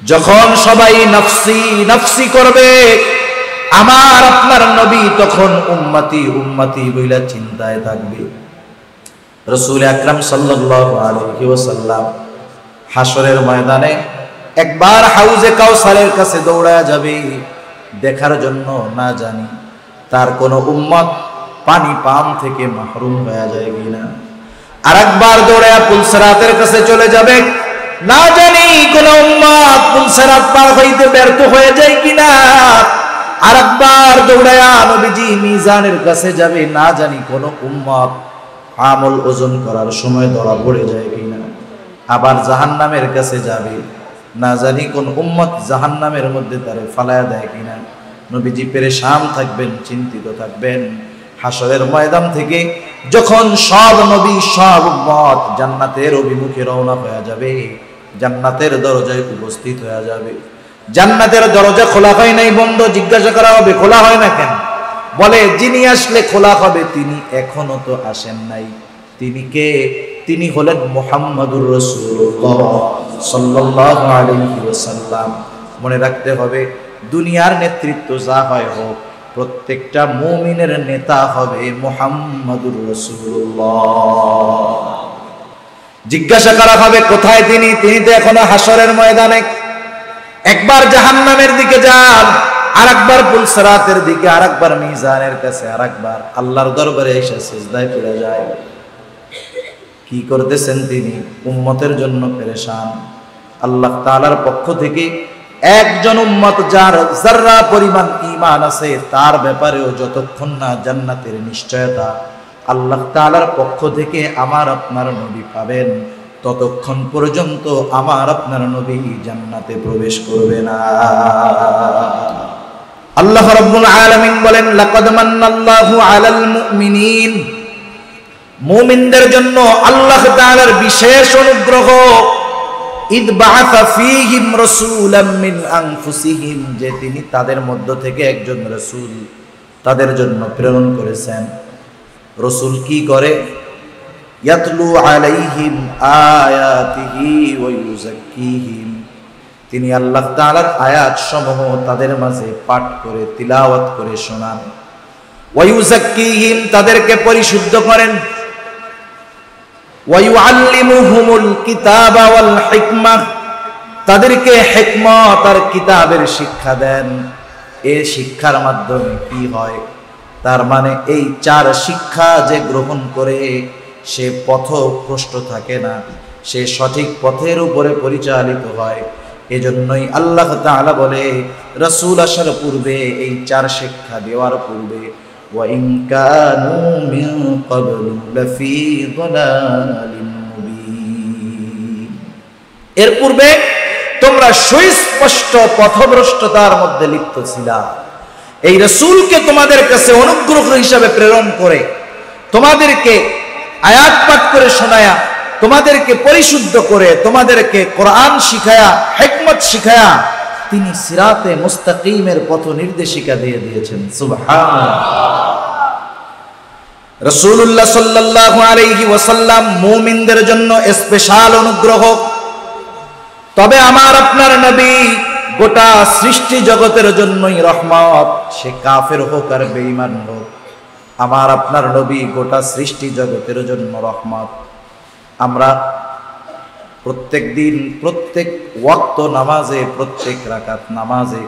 যখন সবাই নফসি নফসি করবে, আমার আপনার নবী তখন উম্মতি উম্মতি বইলা চিন্তায় থাকবে। রাসূল আকরাম সাল্লাল্লাহু আলাইহি ওয়াসাল্লাম হাসরের ময়দানে একবার হাউজে কাউসারের কাছে দৌড়ায়া যাবে দেখার জন্য, না জানি তার কোন উম্মত পানি পান থেকে মাহরুম হয়ে যায় কিনা। আরেকবার দৌড়ায়া পুলসিরাতের কাছে চলে যাবে, না জানি কোন উম্মত পুলসিরাত পার হইতে ব্যর্থ হয়ে যায় কিনা। আরেকবার দৌড়ায়া নবীজি মিজানের কাছে যাবে, না জানি কোন উম্মত আমল ওজন করার সময় ধরা পড়ে যায় কিনা। আবার জাহান্নামের কাছে যাবে, না জানি কোন উম্মত জাহান্নামের মধ্যে তারে ফালায়া দেয় কিনা। নবীজি পেরেশান থাকবেন, চিন্তিত থাকবেন। হাসরের ময়দান থেকে যখন সব নবী সব উম্মত জান্নাতের অভিমুখে রওনা হয়ে যাবে, জান্নাতের দরজায় উপস্থিত হয়ে যাবে। জান্নাতের দরজা খোলা হয় নাই, বন্ধ। জিজ্ঞাসা করা হবে খোলা হয় না কেন? বলে যিনি আসলে খোলা হবে তিনি এখনো তো আসেন নাই। তিনি কে? তিনি হলেন মুহাম্মাদুর রাসূলুল্লাহ সাল্লাল্লাহু আলাইহি ওয়াসাল্লাম। মনে রাখতে হবে, দুনিয়ার নেতৃত্ব যা হয় হোক, প্রত্যেকটা মুমিনের নেতা হবে মুহাম্মাদুর রাসূলুল্লাহ। জিজ্ঞাসা করা হবে কোথায় তিনি? তিনি তো এখনো হাসরের ময়দানে। একবার জাহান্নামের দিকে যান, আরেকবার পুলসিরাতের দিকে, আরেকবার মিজানের কাছে, আরেকবার আল্লাহর দরবারে এসে সিজদায় পড়ে যায়। কি করতেছেন তিনি? উম্মতের জন্য পেরেশান। আল্লাহ তাআলার পক্ষ থেকে একজন উম্মত যার যাররা পরিমাণ ঈমান আছে, তার ব্যাপারেও যতক্ষণ না জান্নাতের নিশ্চয়তা আল্লাহ তাআলার পক্ষ থেকে আমার আপনার নবী পাবেন, ততক্ষণ পর্যন্ত আমার আপনার নবী জান্নাতে প্রবেশ করবে না। আল্লাহ রাব্বুল আলামিন বলেন, লাকাদ মান্নাল্লাহু আলাল মুমিনিন। মুমিনদের জন্য আল্লাহ তাআলার বিশেষ অনুগ্রহ। ইদ বাআসা ফীহিম রাসূলাম মিন আনফুসিহিম, যে তিনি তাদের মধ্য থেকে একজন রাসূল তাদের জন্য প্রেরণ করেছেন। রাসূল কি করে? ইয়াতলু আলাইহিম আয়াতিহি ওয়া ইউযাক্কিহিম, তিনি আল্লাহ তাআলার আয়াত সমূহ তাদের মাঝে পাঠ করে তিলাওয়াত করে শোনান। ওয়া ইউযাক্কিহিম, তাদেরকে পরিশুদ্ধ করেন। ওয়া ইউআল্লিমুহুমুল কিতাবা ওয়াল হিকমাহ, তাদেরকে হিকমত আর কিতাবের শিক্ষা দেন। এই শিক্ষার মাধ্যমে কি হয়? তার মানে এই চার শিক্ষা যে গ্রহণ করে সে পথভ্রষ্ট থাকে না, সে সঠিক পথের উপরে পরিচালিত হয়। এজন্যই আল্লাহ তাআলা বলে, রাসূল আসার পূর্বে, এই চার শিক্ষা দেওয়ার পূর্বে, ওয়া ইন কানু মিন ক্বাবলু লাফি যালালিন মুবিন, এর পূর্বে তোমরা সুস্পষ্ট পথভ্রষ্টতার মধ্যে লিপ্ত ছিলা। এই রাসূলকে তোমাদের কাছে অনুগ্রহ হিসাবে প্রেরণ করে, তোমাদেরকে আয়াত পাঠ করে শোনায়া, তোমাদেরকে পরিশুদ্ধ করে, তোমাদেরকে কোরআন শিখায়া, হিকমত শিখায়া তিনি সিরাতে মুস্তাকিমের পথ নির্দেশিকা দিয়ে দিয়েছেন। সুবহানাল্লাহ। রাসূলুল্লাহ সাল্লাল্লাহু আলাইহি ওয়াসাল্লাম মুমিনদের জন্য স্পেশাল অনুগ্রহ। তবে আমার আপনার নবী গোটা সৃষ্টি জগতের জন্যই রহমত, সে কাফের হোক আর বেঈমান হোক। আমার আপনার নবী গোটা সৃষ্টি জগতের জন্য রহমত। আমরা প্রত্যেক দিন, প্রত্যেক ওয়াক্ত নামাজে, প্রত্যেক রাকাত নামাজে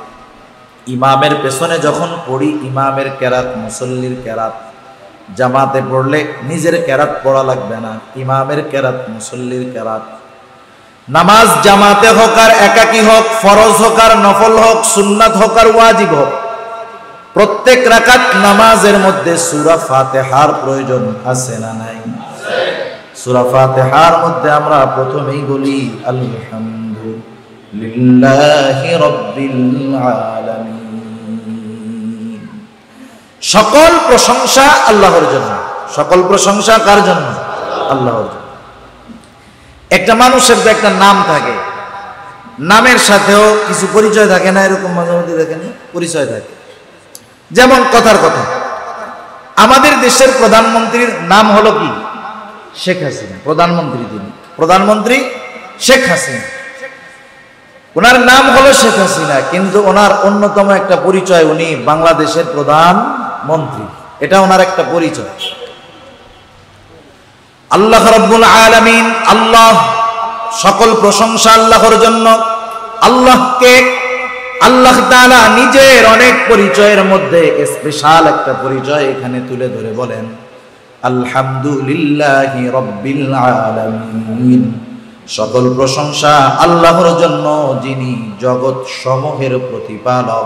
ইমামের পেছনে যখন পড়ি, ইমামের কেরাত, মুসল্লির কেরাত, জামাতে পড়লে নিজের কেরাত পড়া লাগবে না, ইমামের কেরাত, মুসল্লির কেরাত। নামাজ জামাতে হোক আর একাকী হোক, ফরজ হোক আর নফল হোক, সুন্নাত হোক আর ওয়াজিব হোক, প্রত্যেক রাকাত নামাজের মধ্যে সূরা ফাতিহার প্রয়োজন আছে না নাই? সূরা ফাতিহার মধ্যে আমরা প্রথমেই বলি আলহামদুলিল্লাহি রাব্বিল আলামিন। সকল প্রশংসা আল্লাহর জন্য। সকল প্রশংসা কার জন্য? আল্লাহর জন্য। একটা মানুষের তো একটা নাম থাকে, নামের সাথেও কিছু পরিচয় থাকে না? এরকম মাঝে মাঝে দেখেন পরিচয় থাকে। যেমন কথার কথা, আমাদের দেশের প্রধানমন্ত্রীর নাম হলো কি? শেখ হাসিনা। প্রধানমন্ত্রী তিনি, প্রধানমন্ত্রী শেখ হাসিনা। ওনার নাম হলো শেখ হাসিনা, কিন্তু ওনার অন্যতম একটা পরিচয় উনি বাংলাদেশের প্রধানমন্ত্রী। এটা ওনার একটা পরিচয়। আল্লাহ রাব্বুল আলামিন, আল্লাহ, সকল প্রশংসা আল্লাহর জন্য। আল্লাহ তাআলা নিজের অনেক পরিচয়ের মধ্যে স্পেশাল একটা পরিচয় এখানে তুলে ধরে বলেন, আলহামদুলিল্লাহি রাব্বিল আলামিন। সকল প্রশংসা আল্লাহর জন্য, যিনি জগৎ সমূহের প্রতিপালক,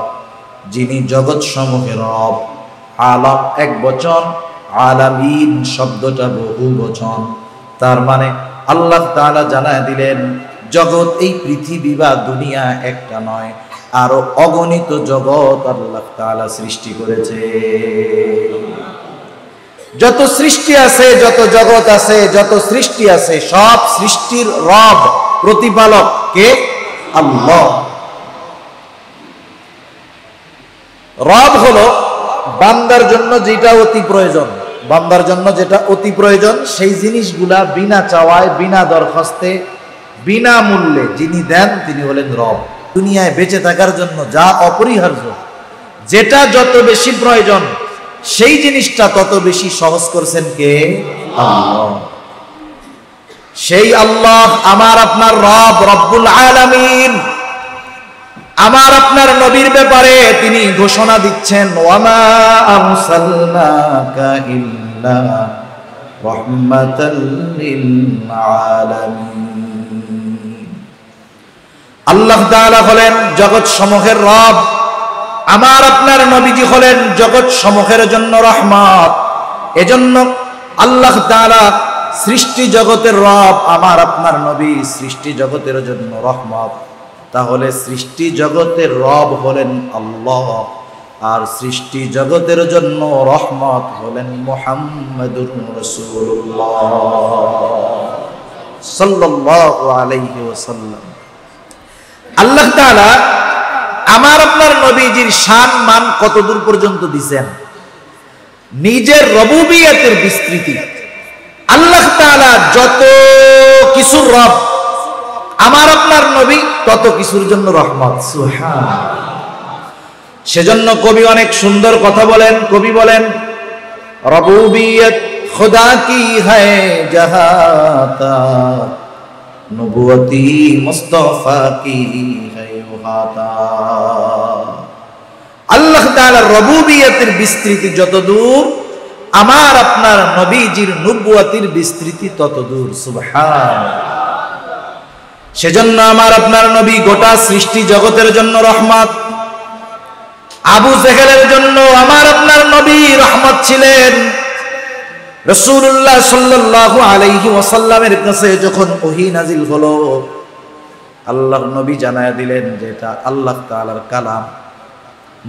যিনি জগৎ সমূহের রব। আলাম এক বচন, আলামিন শব্দটা বহু বচন। তার মানে আল্লাহ তাআলা জানায় দিলেন, জগৎ এই পৃথিবী বা দুনিয়া একটা নয়, আরো অগণিত জগৎ আল্লাহ তাআলা সৃষ্টি করেছে। যত সৃষ্টি আছে, যত জগৎ আছে, যত সৃষ্টি আছে, সব সৃষ্টির রব, প্রতিপালক কে? আল্লাহ। রব হলো বান্দার জন্য যেটা অতি প্রয়োজন, বান্দার জন্য যেটা অতি প্রয়োজন, সেই জিনিসগুলা বিনা চাওয়ায়, বিনা দরখাস্তে, বিনা মূল্যে যিনি দেন তিনি হলেন রব। দুনিয়ায় বেঁচে থাকার জন্য যা অপরিহার্য, যেটা যত বেশি প্রয়োজন, সেই জিনিসটা তত বেশি সহজ করছেন কে? আল্লাহ। সেই আল্লাহ আমার আপনার রব, রব্বুল আলামিন। আমার আপনার নবীর ব্যাপারে তিনি ঘোষণা দিচ্ছেন, ওয়ামা আরসালনাকা ইল্লা রাহমাতাল লিল আলামিন। আল্লাহ তাআলা হলেন জগৎ সমূহের রব, আমার আপনার নবীজি হলেন জগৎ সমূহের জন্য রহমত। এজন্য আল্লাহ তাআলা সৃষ্টি জগতের রব, আমার আপনার নবী সৃষ্টি জগতের জন্য রহমত। তাহলে সৃষ্টি জগতের রব হলেন আল্লাহ, আর সৃষ্টি জগতের জন্য রহমত হলেন মুহাম্মাদুর রাসূলুল্লাহ সাল্লাল্লাহু আলাইহি ওয়াসাল্লাম। আল্লাহ তাআলা আমার আপনার নবীজির শান মান কতদূর পর্যন্ত দিয়েছেন? নিজের রবুবিয়তের বিস্তৃতি। আল্লাহ তাআলা যত কিছুর রব, আমার আপনার নবী তত কিছুর জন্য রহমত। সুবহানাল্লাহ। সেজন্য কবি অনেক সুন্দর কথা বলেন। কবি বলেন, রবুবিয়ত খুদা কি হ্যায় জাহাতা, নবুয়তি মুস্তাফা কি হ্যায় ওহাতা। আল্লাহ তাআলার রবুবিয়তের বিস্তৃতি যত দূর, আমার আপনার নবীজির নবুয়তির বিস্তৃতি তত দূর। সুবহানাল্লাহ। সেজন্য আমার আপনার নবী গোটা সৃষ্টি জগতের জন্য রহমত। আবু জেহেলের জন্য আমার আপনার নবী রহমত ছিলেন। রাসূলুল্লাহ সাল্লাল্লাহু আলাইহি ওয়াসাল্লামের কাছে যখন ওহী নাজিল হলো, আল্লাহর নবী জানায়া দিলেন যে এটা আল্লাহ তাআলার কালাম।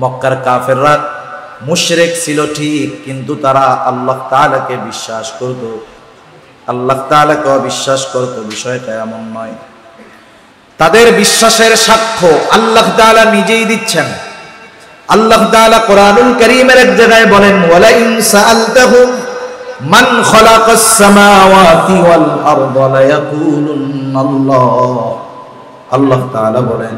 মক্কার কাফেররা মুশরিক ছিল ঠিক, কিন্তু তারা আল্লাহ তাআলাকে বিশ্বাস করত, আল্লাহ তাআলাকে অবিশ্বাস করত। বিষয়টা এমন নয়। তাদের বিশ্বাসের সাক্ষ্য আল্লাহ তাআলা নিজেই দিচ্ছেন। আল্লাহ তাআলা কোরআনুল কারীমের এক জায়গায় বলেন, ওয়ালা ইন সাআলতাহুম মান খালাকাস সামাওয়াতি ওয়াল আরদা লায়াকুলুন্নাল্লাহ। আল্লাহ তাআলা বলেন,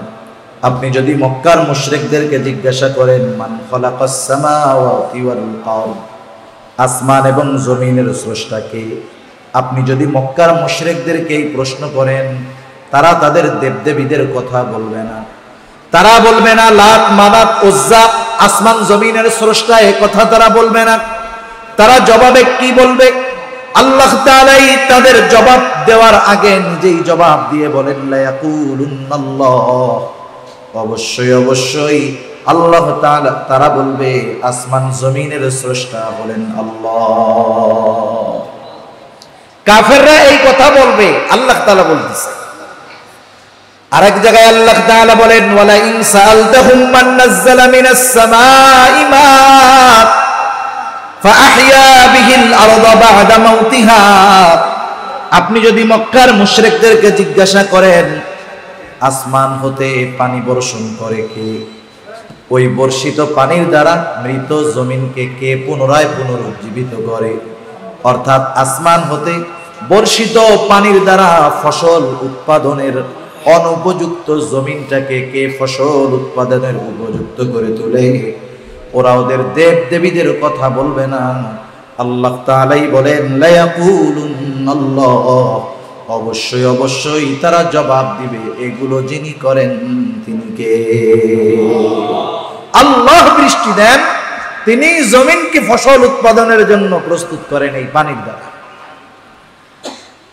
আপনি যদি মক্কার মুশরিকদেরকে জিজ্ঞাসা করেন, মান খালাকাস সামাওয়াতি ওয়াল আরদ, আসমান এবং জমিনের স্রষ্টা কে, আপনি যদি মক্কার মুশরিকদেরকে এই প্রশ্ন করেন, তারা তাদের দেবদেবীদের কথা বলবে না। তারা বলবে না লাত, মানাত, উজ্জা আসমান জমিনের স্রষ্টা, এ কথা তারা বলবে না। তারা জবাবে কি বলবে? আল্লাহ তাআলাই তাদের জবাব দেওয়ার আগে নিজেই জবাব দিয়ে বলেন, লায়াকুলুন্নাল্লাহ, অবশ্যই অবশ্যই আল্লাহ তাআলা। তারা বলবে আসমান জমিনের স্রষ্টা হলেন আল্লাহ। কাফেররা এই কথা বলবে, আল্লাহ তাআলা বলতেছে। আরেক জায়গায় আল্লাহ তাআলা বলেন, ওয়ালা ইন সাআলতাহুম মান নাযালা মিনাস সামাই মা ফাআহইয়া বিহিল আরদা বা'দা মাউতিহা। আপনি যদি মক্কার মুশরিকদেরকে জিজ্ঞাসা করেন, আসমান হতে পানি বর্ষণ করে কে, ওই বর্ষিত পানির দ্বারা মৃত জমিনকে কে পুনরায় পুনরুজ্জীবিত করে, অর্থাৎ আসমান হতে বর্ষিত পানির দ্বারা ফসল উৎপাদনের অনুপযুক্ত জমিনটাকে কে ফসল উৎপাদনের উপযুক্ত করে তোলে, ওরা ওদের দেব দেবীদের কথা বলবে না। আল্লাহ তাআলাই বলেন লা ইয়াকুলুনাল্লাহ, অবশ্যই অবশ্যই তারা জবাব দিবে এগুলো যিনি করেন তিনি কে। আল্লাহ বৃষ্টি দেন, তিনি জমিনকে ফসল উৎপাদনের জন্য প্রস্তুত করেন এই পানির দ্বারা।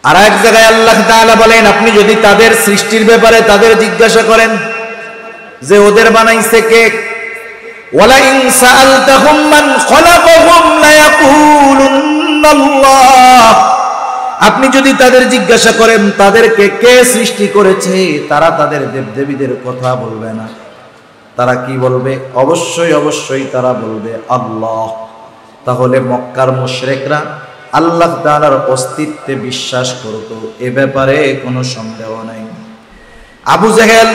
আর এক জায়গায় আল্লাহ তাআলা বলেন, আপনি যদি তাদের সৃষ্টির ব্যাপারে তাদের জিজ্ঞাসা করেন যে ওদের বানাইছে কে, ওয়ালা ইন সাআলতাহুম মান খলাকাহুম লা ইয়াকুলুনাল্লাহ, আপনি যদি তাদের জিজ্ঞাসা করেন তাদেরকে কে সৃষ্টি করেছে, তারা তাদের দেবদেবীদের কথা বলবে না। তারা কি বলবে? অবশ্যই অবশ্যই তারা বলবে আল্লাহ। তাহলে মক্কার মুশরিকরা আল্লাহ তাআলার অস্তিত্বে বিশ্বাস করত, এ ব্যাপারে কোনো সন্দেহ নাই। আবু জেহেল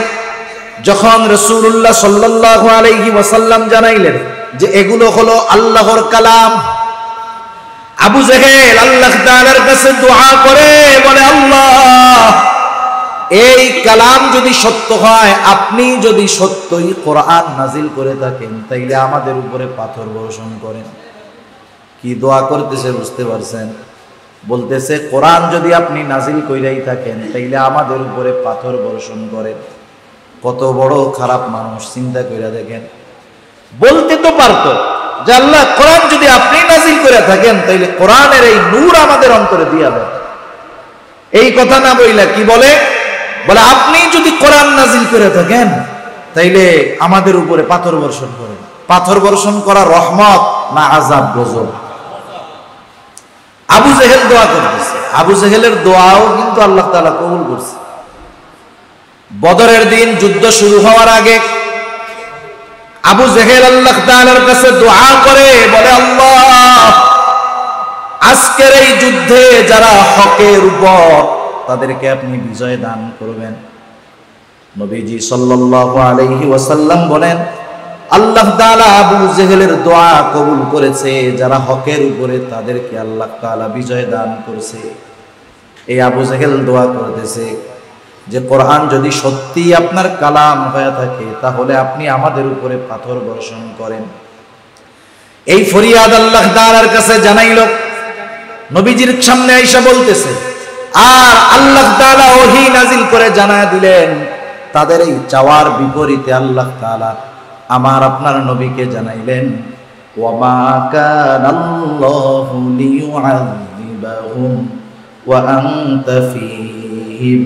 যখন রাসূলুল্লাহ সাল্লাল্লাহু আলাইহি ওয়াসাল্লাম জানাইলেন যে এগুলো হলো আল্লাহর কালাম, আবু জেহেল আল্লাহ তাআলার কাছে দোয়া করে বলে, আল্লাহ এই কালাম যদি সত্য হয়, আপনি যদি সত্যই কোরআন নাজিল করে থাকেন, তাইলে আমাদের উপরে পাথর বর্ষণ করেন। কি দোয়া করতেছে বুঝতে পারছেন? বলতেছে কোরআন যদি আপনি নাজিল কইরাই থাকেন, তাইলে আমাদের উপরে পাথর বর্ষণ করেন। কত বড় খারাপ মানুষ, চিন্তা কইরা দেখেন। বলতে তো পারতো যে আল্লাহ কোরআন যদি আপনি নাজিল করে থাকেন, তাইলে কোরআনের এই নূর আমাদের অন্তরে দিয়া দেন। এই কথা না বইলা কি বলে? বলে আপনি যদি কোরআন নাজিল করে থাকেন, তাইলে আমাদের উপরে পাথর বর্ষণ করেন। পাথর বর্ষণ করা রহমত না আযাব গজব? আবু জেহেল দোয়া করতেছে, আবু জেহেলের দোয়াও কিন্তু আল্লাহ তাআলা কবুল করছে। বদরের দিন যুদ্ধ শুরু হওয়ার আগে আবু জেহেল আল্লাহ তাআলার কাছে দোয়া করে বলে, আল্লাহ আজকের এই যুদ্ধে যারা হকের উপর, তাদেরকে আপনি বিজয় দান করবেন। নবীজি সাল্লাল্লাহু আলাইহি ওয়াসাল্লাম বলেন, আল্লাহ তাআলা আবু জেহেলের দোয়া কবুল করেছে, যারা হকের উপরে তাদেরকে আল্লাহ তাআলা বিজয় দান করেছে। এই আবু জেহেল দোয়া করতেছে যে কোরআন যদি সত্যি আপনার কালাম হয়ে থাকে, তাহলে আপনি আমাদের উপরে পাথর বর্ষণ করেন। এই ফরিয়াদ আল্লাহ তাআলার কাছে জানাইল, নবীজির সামনে আয়েশা বলতেছে, আর আল্লাহ তাআলা ওহী নাজিল করে জানায় দিলেন, তাদের এই চাওয়ার বিপরীতে আল্লাহ তাআলা আমার আপনার নবীকে জানাইলেন, ওয়ামা কানাল্লাহু লিয়ুআযিবাহুম ওয়া আনতা ফীহিম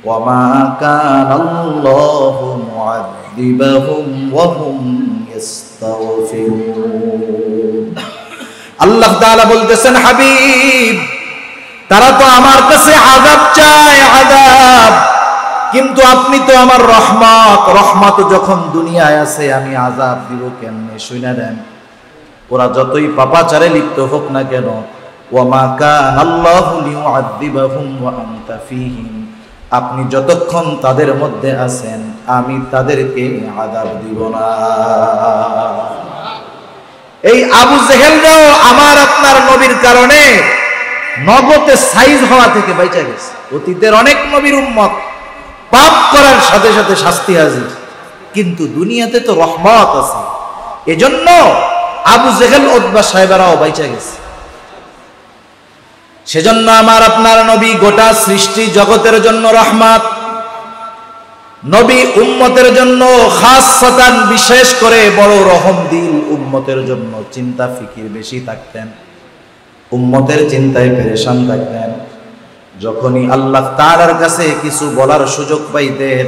ওয়ামা কানাল্লাহু মুআযিবাহুম ওয়া হুম ইস্তাগফিরুন। আল্লাহ তাআলা বলতেছেন, হাবিব তারা তো আমার কাছে আযাব চায়, আযাব, কিন্তু আপনি তো আমার রহমত, রহমত যখন দুনিয়ায় আছে আমি আযাব দিব কেমনে? শুনে নেন, ওরা যতই পাপাচারে লিপ্ত হোক না কেন, ওয়ামা কানাল্লাহু লিয়ুআযিবাহুম ওয়া আনতা ফীহিম, আপনি যতক্ষণ তাদের মধ্যে আছেন আমি তাদেরকে আযাব দিব না। এই আবু জেহেলরাও আমার আপনার নবীর কারণে নগদে সাইজ হওয়া থেকে বাইচা গেছে। অতীতের অনেক নবীর উম্মত পাপ করার সাথে সাথে শাস্তি হাজির, কিন্তু দুনিয়াতে তো রহমত আছে, এজন্য আবু জেহেল উতবা সাহেবেরাও বাইচা গেছে। সেজন্য আমার আপনার নবী গোটা সৃষ্টি জগতের জন্য রহমত। নবী উম্মতের জন্য খাসসাতান বিশেষ করে বড় রহম দিল, উম্মতের জন্য চিন্তা ফিকির বেশি থাকতেন, উম্মতের চিন্তায় পেরেশান থাকতেন। যখনই আল্লাহ তাআলার কাছে কিছু বলার সুযোগ পাইতেন,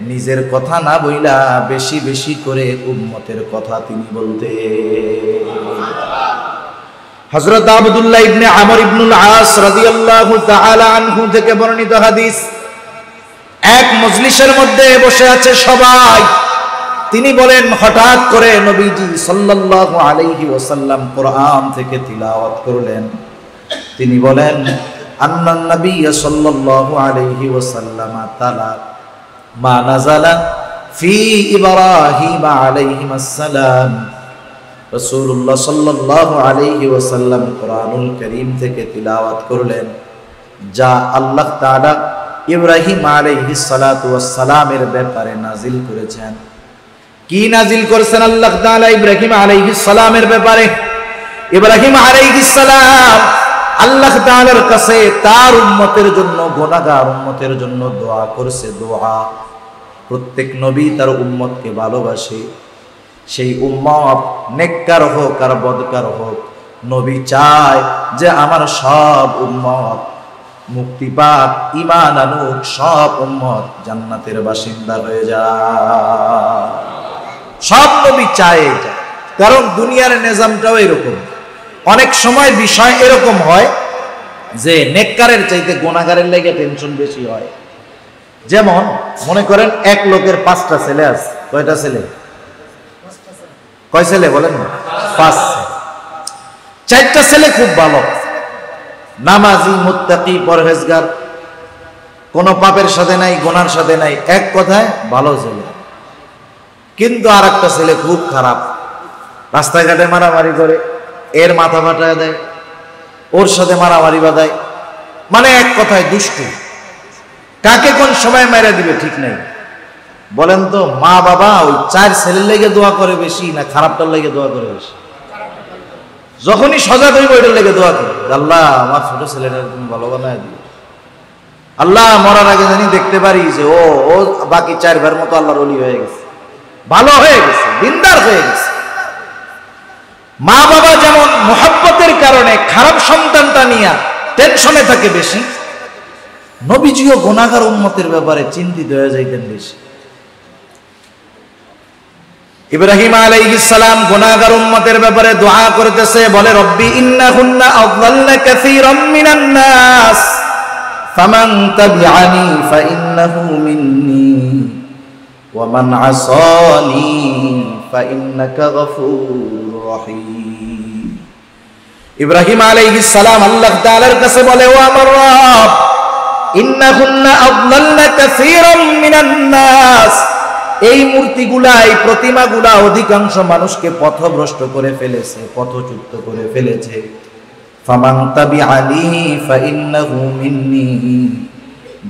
নিজের কথা না বইলা বেশি বেশি করে উম্মতের কথা তিনি বলতেন। হযরত আব্দুল্লাহ ইবনে আমর ইবনুল আস রাদিয়াল্লাহু তাআলা আনহু থেকে বর্ণিত হাদিস, এক মজলিসের মধ্যে বসে আছে সবাই, তিনি বলেন হঠাৎ করে নবীজি সাল্লাল্লাহু আলাইহি ওয়াসাল্লাম কোরআন থেকে তিলাওয়াত করলেন। তিনি বলেন, আন্নান নবী সাল্লাল্লাহু আলাইহি ওয়াসাল্লাম তাআলা মা নাযালা ফি ইব্রাহিম আলাইহিস সালাম। রাসূলুল্লাহ সাল্লাল্লাহু আলাইহি ওয়াসাল্লাম কোরআনুল কারীম থেকে তিলাওয়াত করলেন, যা আল্লাহ তাআলা ইব্রাহিম আলাইহিস সালাতু ওয়াস সালামের ব্যাপারে নাজিল করেছেন। কি নাজিল করেছেন আল্লাহ তাআলা ইব্রাহিম আলাইহিস সালামের ব্যাপারে? ইব্রাহিম আলাইহিস সালাম আল্লাহ তাআলার কাছে তার উম্মতের জন্য, গুনাহগার উম্মতের জন্য দোয়া করেছে। দোয়া, প্রত্যেক নবী তার উম্মতকে ভালোবাসে। সেই উম্মত নেককার হোক আর বদকার হোক, নবী চায় যে আমার সব উম্মত মুক্তি পাক, ঈমান আনুক, সব উম্মত জান্নাতের বাসিন্দা হয়ে যায়। সব নবী চায় এটা, কারণ দুনিয়ার নিজামটাও এরকম। অনেক সময় বিষয় এরকম হয় যে নেককারের চাইতে গুনাহগারের লেগে টেনশন বেশি হয়। যেমন মনে করেন এক লোকের 5টা ছেলে আছে। কয়টা ছেলে? কয় ছেলে বলেন না? 5। 4টা ছেলে খুব ভালো, নামাজি, মুত্তাকি, পরহেজগার, কোনো পাপের সাথে নাই, গুনার সাথে নাই, এক কথায় ভালো ছেলে। কিন্তু আর একটা ছেলে খুব খারাপ, রাস্তাঘাটে মারামারি করে, এর মাথা ফাটায় দেয়, ওর সাথে মারামারি বাঁধায়, মানে এক কথায় দুষ্টু। কাকে কোন সময় মেরে দিবে ঠিক নেই। বলেন তো, মা বাবা ওই 4 ছেলের লেগে দোয়া করে বেশি না খারাপটার লেগে দোয়া করে বেশি? যখনই সজাগ হইব ওইটার লেগে দোয়া করে, আল্লাহ আমার ছোট ছেলেটা তুমি ভালো বানায় দিও, আল্লাহ মরার আগে জানি দেখতে পারি যে ও বাকি 4 ভাইয়ের মতো আল্লাহর ওলি হয়ে গেছে, ভালো হয়ে গেছে, দিনদার হয়ে গেছে। মা বাবা যেমন মুহাব্বতের কারণে খারাপ সন্তানটা নিয়ে টেনশনে থাকে বেশি, নবীজিও গুনাহগার উম্মতের ব্যাপারে চিন্তিত হয়ে যাইতেন বেশি। ইব্রাহিম আলাইহিস সালাম গুনাহগার উম্মতের ব্যাপারে দোয়া করতেছে, বলে রব্বি ইন্নাহুন্না আযাল্লা কাসীরাম মিনান নাস ফামান তাবিআনি ফাইন্নাহু মিন্নি ওয়া মান আসানি ফাইন্নাকা গফুরুর রহিম। ইব্রাহিম আলাইহিস সালাম আল্লাহ তাআলার কাছে বলে, ও আমার রব, ইন্নাহুন্না আযাল্লা কাসীরাম মিনান নাস, এই মূর্তিগুলা, এই প্রতিমাগুলা অধিকাংশ মানুষকে পথভ্রষ্ট করে ফেলেছে, পথচ্যুত করে ফেলেছে। ফামান তাবিআনি ফাইন্নাহু মিন্নি,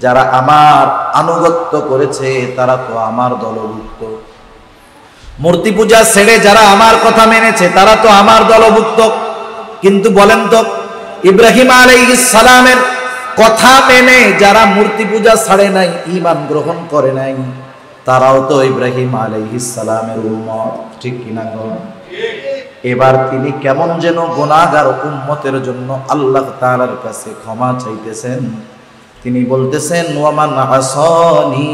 যারা আমার আনুগত্য করেছে তারা তো আমার দলভুক্ত। মূর্তি পূজা ছেড়ে যারা আমার কথা মেনেছে তারা তো আমার দলভুক্ত। কিন্তু বলেন তো, ইব্রাহিম আলাইহিস সালামের কথা মেনে যারা মূর্তি পূজা ছাড়ে নাই, ঈমান গ্রহণ করে নাই, তারাও তো ইব্রাহিম আলাইহিস সালামের উম্মত, ঠিক কিনা গো? এবার তিনি কেমন যেন গুনাহগার উম্মতের জন্য আল্লাহ তাআলার কাছে ক্ষমা চাইতেছেন। তিনি বলতেছেন, ওয়া মান আসানি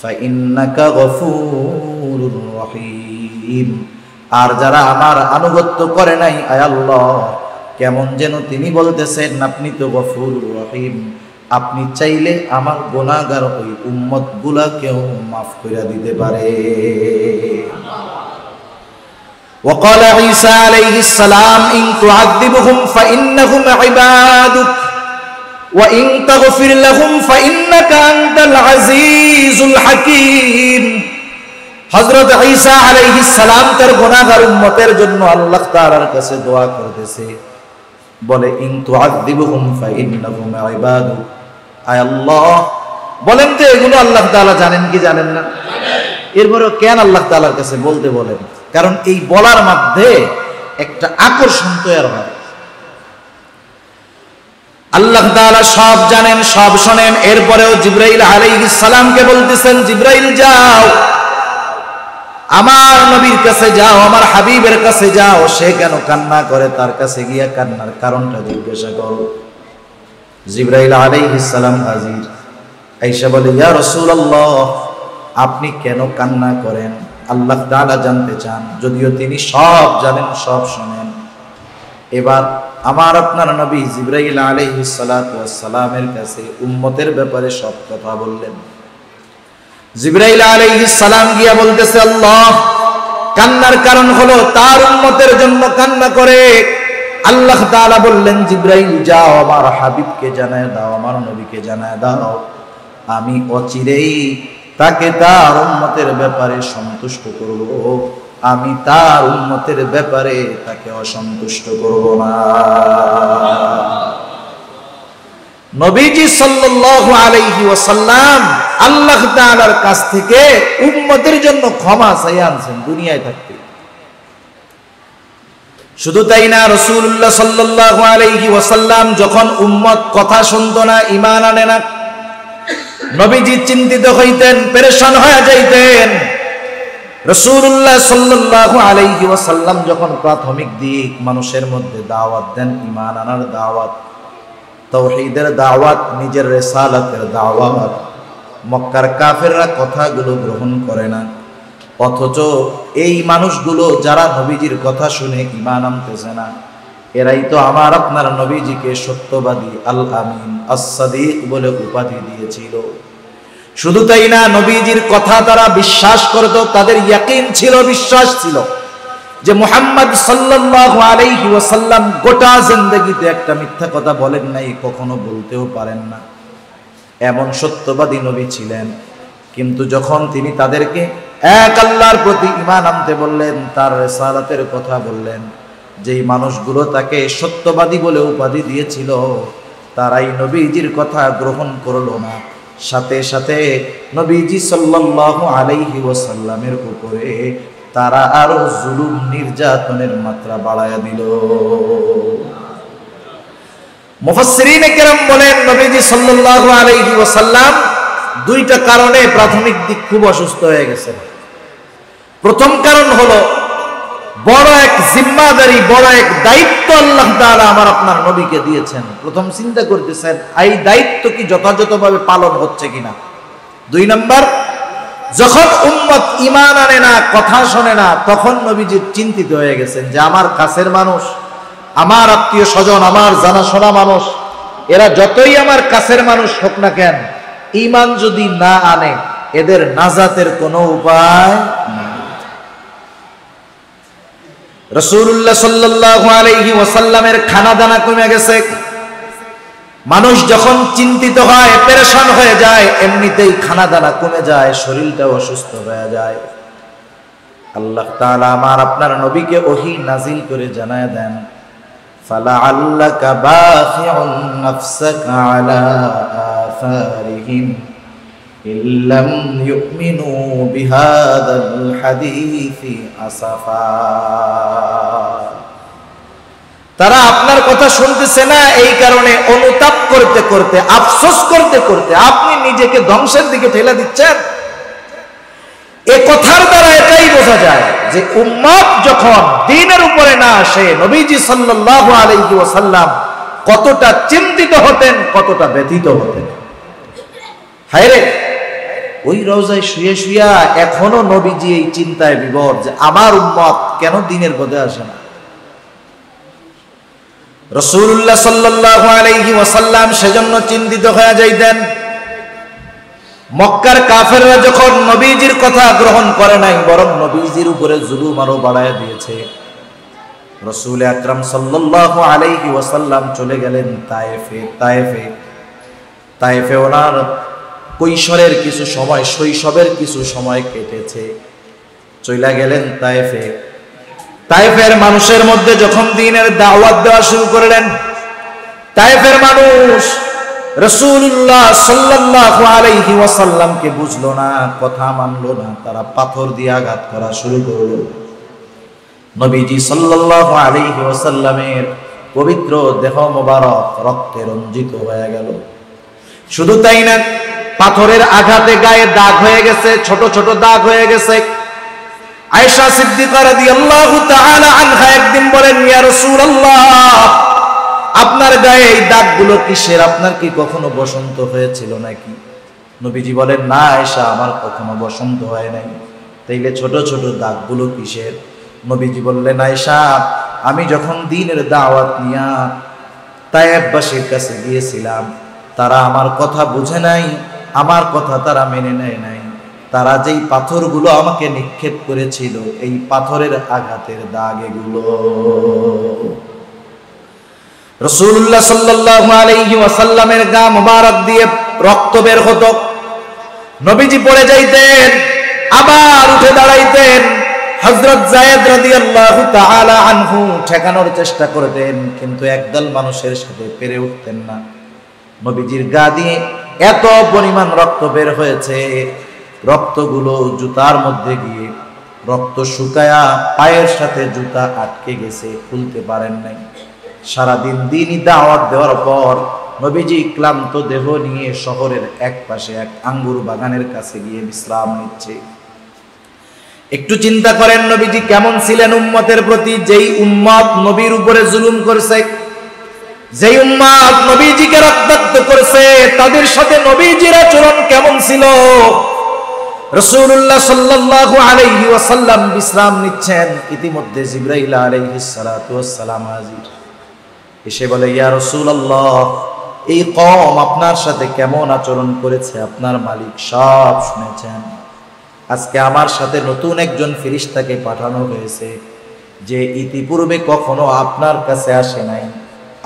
ফাইন্নাকা গফুরুর রহিম, আর যারা আমার আনুগত্য করে নাই, আয় আল্লাহ, কেমন যেন তিনি বলতেছেন আপনি তো গফুরুর রহিম, আপনি চাইলে আমার গুনাহগার ওই উম্মত গুলাকেও মাফ করে দিতে পারে। وقال عيسى عليه السلام إن تعذبهم فإنهم عبادك وإن تغفر لهم فإنك أنت العزيز الحكيم। হযরত ঈসা আলাইহিস সালাম তার গুনাহগার উম্মতের জন্য আল্লাহ তাআলার কাছে দোয়া করতেছে, বলে ইন তুআযিবহুম ফাইন্নাহুম ইবাদুক, আয় আল্লাহ, বলেন তো এগুলো আল্লাহ তাআলা জানেন কি জানেন না? এরপরেও কেন আল্লাহ তাআলার কাছে বলতে বলেন? কারণ এই বলার মধ্যে একটা আকর্ষণ তৈরি হয়। আল্লাহ তাআলা সব জানেন, সব শোনেন। এরপরেও জিবরাইল আলাইহিস সালামকে বলতেছেন, জিবরাইল যাও, আমার নবীর কাছে যাও, আমার হাবিবের কাছে যাও, সে কেন কান্না করে তার কাছে গিয়া কান্নার কারণটা জিজ্ঞাসা করো। জিবরাইল আলাইহিস সালাম হাজির, আয়েশা বলে, ইয়া রাসূলুল্লাহ, আপনি কেন কান্না করেন? আল্লাহ তাআলা জানতে চান, যদিও তিনি সব জানেন, সব শোনেন। এবার আমার আপনার নবী জিবরাইল আলাইহিস সালাতু ওয়াস সালামের কাছে উম্মতের ব্যাপারে সব কথা বললেন। জিবরাইল আলাইহিস সালাম গিয়া বলতেছে, আল্লাহ, কান্নার কারণ হলো তার উম্মতের জন্য কান্না করে। আল্লাহ তাআলা বললেন, জিবরাইল যাও, আমার হাবিবকে জানায় দাও, আমার নবীকে জানায় দাও, আমি অচিরেই তাকে তার উম্মতের ব্যাপারে সন্তুষ্ট করব, আমি তার উম্মতের ব্যাপারে তাকে অসন্তুষ্ট করব না। নবীজি সাল্লাল্লাহু আলাইহি ওয়াসাল্লাম আল্লাহ তাআলার কাছ থেকে উম্মতের জন্য ক্ষমা চাই আনছেন দুনিয়ায় থাকতে। শুধু তাই না, রাসূলুল্লাহ সাল্লাল্লাহু আলাইহি ওয়াসাল্লাম যখন উম্মত কথা শুনতো না, ঈমান আনে না, নবীজি চিন্তিত হইতেন, পেরেশান হয়ে যাইতেন। রাসূলুল্লাহ সাল্লাল্লাহু আলাইহি ওয়াসাল্লাম যখন প্রাথমিক দিক মানুষের মধ্যে দাওয়াত দেন, ঈমান আনার দাওয়াত, তাওহীদের দাওয়াত, নিজের রিসালাতের দাওয়াত, মক্কার কাফেররা কথাগুলো গ্রহণ করে না। অথচ এই মানুষগুলো যারা নবীজির কথা শুনে ঈমান আনতেছে না, এরাই তো আমার আপনার নবীজিকে সত্যবাদী, আল আমিন, আস-সাদিক বলে উপাধি দিয়েছিল। শুধু তাই না, নবীজির কথা তারা বিশ্বাস করত, তাদের ইয়াকিন ছিল, বিশ্বাস ছিল যে মুহাম্মদ সাল্লাল্লাহু আলাইহি ওয়াসাল্লাম গোটা জিন্দেগিতে একটা মিথ্যা কথা বলেন নাই, কখনো বলতেও পারেন না, এমন সত্যবাদী নবী ছিলেন। কিন্তু যখন তিনি তাদেরকে এক আল্লাহর প্রতি ঈমান আনতে বললেন, তার রিসালাতের কথা বললেন, যেই মানুষগুলো তাকে সত্যবাদী বলে উপাধি দিয়েছিল, তারাই নবীজির কথা গ্রহণ করলো না। সাথে সাথে নবীজি সাল্লাল্লাহু আলাইহি ওয়াসাল্লামের উপরে তারা আরো জুলুম, নির্যাতনের মাত্রা বাড়ায়া দিল। মুফাসসিরিনে কেরাম বলেন, নবীজি সাল্লাল্লাহু আলাইহি ওয়াসাল্লাম দুইটা কারণে প্রাথমিক দিক খুব অসুস্থ হয়ে গেছেন। প্রথম কারণ হলো বড় এক জিম্মাদারি, বড় এক দায়িত্ব আল্লাহ তাআলা আমার আপনার নবীকে দিয়েছেন। প্রথম চিন্তা করতেছেন এই দায়িত্ব কি যথাযথভাবে পালন হচ্ছে কিনা। দুই নাম্বার, যখন উম্মত ঈমান আনে না, কথা শোনে না, তখন নবীজি চিন্তিত হয়ে গেছেন যে আমার কাছের মানুষ, আমার আত্মীয় স্বজন, আমার জানাশোনা মানুষ, এরা যতই আমার কাছের মানুষ হোক না কেন, ঈমান যদি না আনে, এদের নাজাতের কোনো উপায় নেই। রাসূলুল্লাহ সাল্লাল্লাহু আলাইহি ওয়াসাল্লামের খানা দানা কমে গেছে। মানুষ যখন চিন্তিত হয়, পেরেশান হয়ে যায়, এমনিতেই খানা দানা কমে যায়, শরীরটাও অসুস্থ হয়ে যায়। আল্লাহ তাআলা আমার আপনার নবীকে ওহী নাজিল করে জানায় দেন, ফালাআল্লাকা বাখিউন নাফসাকা আলা আসারিহিম ইল্লাম ইউমিনু বিহাদাল হাদীসি আসাফা। তারা আপনার কথা শুনতেছে না, এই কারণে অনুতাপ করতে করতে, আফসোস করতে করতে আপনি নিজেকে ধ্বংসের দিকে ঠেলে দিচ্ছেন। এ কথার দ্বারা এটাই বোঝা যায় যে উম্মত যখন দ্বীনের উপরে না আসে, নবীজি সাল্লাল্লাহু আলাইহি ওয়াসাল্লাম কতটা চিন্তিত হতেন, কতটা ব্যথিত হতেন। হায়রে, ওই রওজায় শুয়ে শুয়ে এখনো নবীজি এই চিন্তায় বিভোর যে আমার উম্মত কেন দ্বীনের পথে আসে না। রাসূলুল্লাহ সাল্লাল্লাহু আলাইহি ওয়াসাল্লাম সেজন্য চিন্তিত হয়ে যাইতেন। মক্কার কাফেররা যখন নবীজির কথা গ্রহণ করে নাই, বরং নবীজির উপরে জুলুম আরো বাড়ায় দিয়েছে, রাসূল আকরাম সাল্লাল্লাহু আলাইহি ওয়াসাল্লাম চলে গেলেন তায়েফে ওনার কৈশোরের কিছু সময়, শৈশবের কিছু সময় কেটেছে। চলে গেলেন তায়েফের মানুষের মধ্যে যখন দ্বীনের দাওয়াত দেওয়া শুরু করলেন, তায়েফের মানুষ রাসূলুল্লাহ সাল্লাল্লাহু আলাইহি ওয়াসাল্লামকে বুঝলো না, কথা মানলো না, তারা পাথর দিয়ে আঘাত করা শুরু করলো। নবীজি সাল্লাল্লাহু আলাইহি ওয়াসাল্লামের পবিত্র দেহ মোবারক রক্তে রঞ্জিত হয়ে গেল। শুধু তাই না, পাথরের আঘাতে গায়ে দাগ হয়ে গেছে, ছোট ছোট দাগ হয়ে গেছে। আয়েশা সিদ্দিকা রাদিয়াল্লাহু তাআলা আনহা একদিন বলেন, ইয়া রাসূলুল্লাহ, আপনার গায়ে এই দাগগুলো কিসের? আপনার কি কখনো বসন্ত হয়েছিল নাকি? নবীজি বলেন, না আয়েশা, আমার কখনো বসন্ত হয় নাই। তাইলে ছোট ছোট দাগগুলো কিসের? নবীজি বললেন, আয়েশা, আমি যখন দ্বীনের দাওয়াত নিয়া তায়েফবাসীর কাছে গিয়েছিলাম, তারা আমার কথা বুঝে নাই, আমার কথা তারা মেনে নেয় নাই। তারা যেই পাথরগুলো আমাকে নিক্ষেপ করেছিল, এই পাথরের আঘাতের দাগ এগুলো। রাসূলুল্লাহ সাল্লাল্লাহু আলাইহি ওয়াসাল্লামের গা মুবারক দিয়ে রক্ত বের হতো। নবীজি পড়ে যাইতেন, আবার উঠে দাঁড়াইতেন। হযরত যায়েদ রাদিয়াল্লাহু তাআলা আনহু ঠেকানোর চেষ্টা করতেন, কিন্তু একদল মানুষের সাথে পেরে উঠতেন না। নবীজির গা দিয়ে এত পরিমাণ রক্ত বের হয়েছে, রক্তগুলো জুতার মধ্যে গিয়ে রক্ত শুকায়া পায়ের সাথে জুতা আটকে গেছে, খুলতে পারেন নাই। সারাদিন দিনই দাওয়াত দেওয়ার পর নবীজি ক্লান্ত দেহ নিয়ে শহরের এক পাশে এক আঙ্গুর বাগানের কাছে গিয়ে বিশ্রাম নিচ্ছে। একটু চিন্তা করেন নবীজি কেমন ছিলেন উম্মতের প্রতি। যেই উম্মত নবীর উপরে জুলুম করেছে, যেই উম্মত নবীজিকে রক্তাক্ত করেছে, তাদের সাথে নবীজির আচরণ কেমন ছিল। রাসূলুল্লাহ সাল্লাল্লাহু আলাইহি ওয়াসাল্লাম বিশ্রাম নিচ্ছেন, ইতিমধ্যে জিবরাইল আলাইহিস সালাতু ওয়াস সালাম হাজির। এসে বলে, ইয়া রাসূলুল্লাহ, এই কওম আপনার সাথে কেমন আচরণ করেছে আপনার মালিক সব শুনেছেন। আজকে আমার সাথে নতুন একজন ফেরেশতাকে পাঠানো হয়েছে, যে ইতিপূর্বে কখনো আপনার কাছে আসে নাই,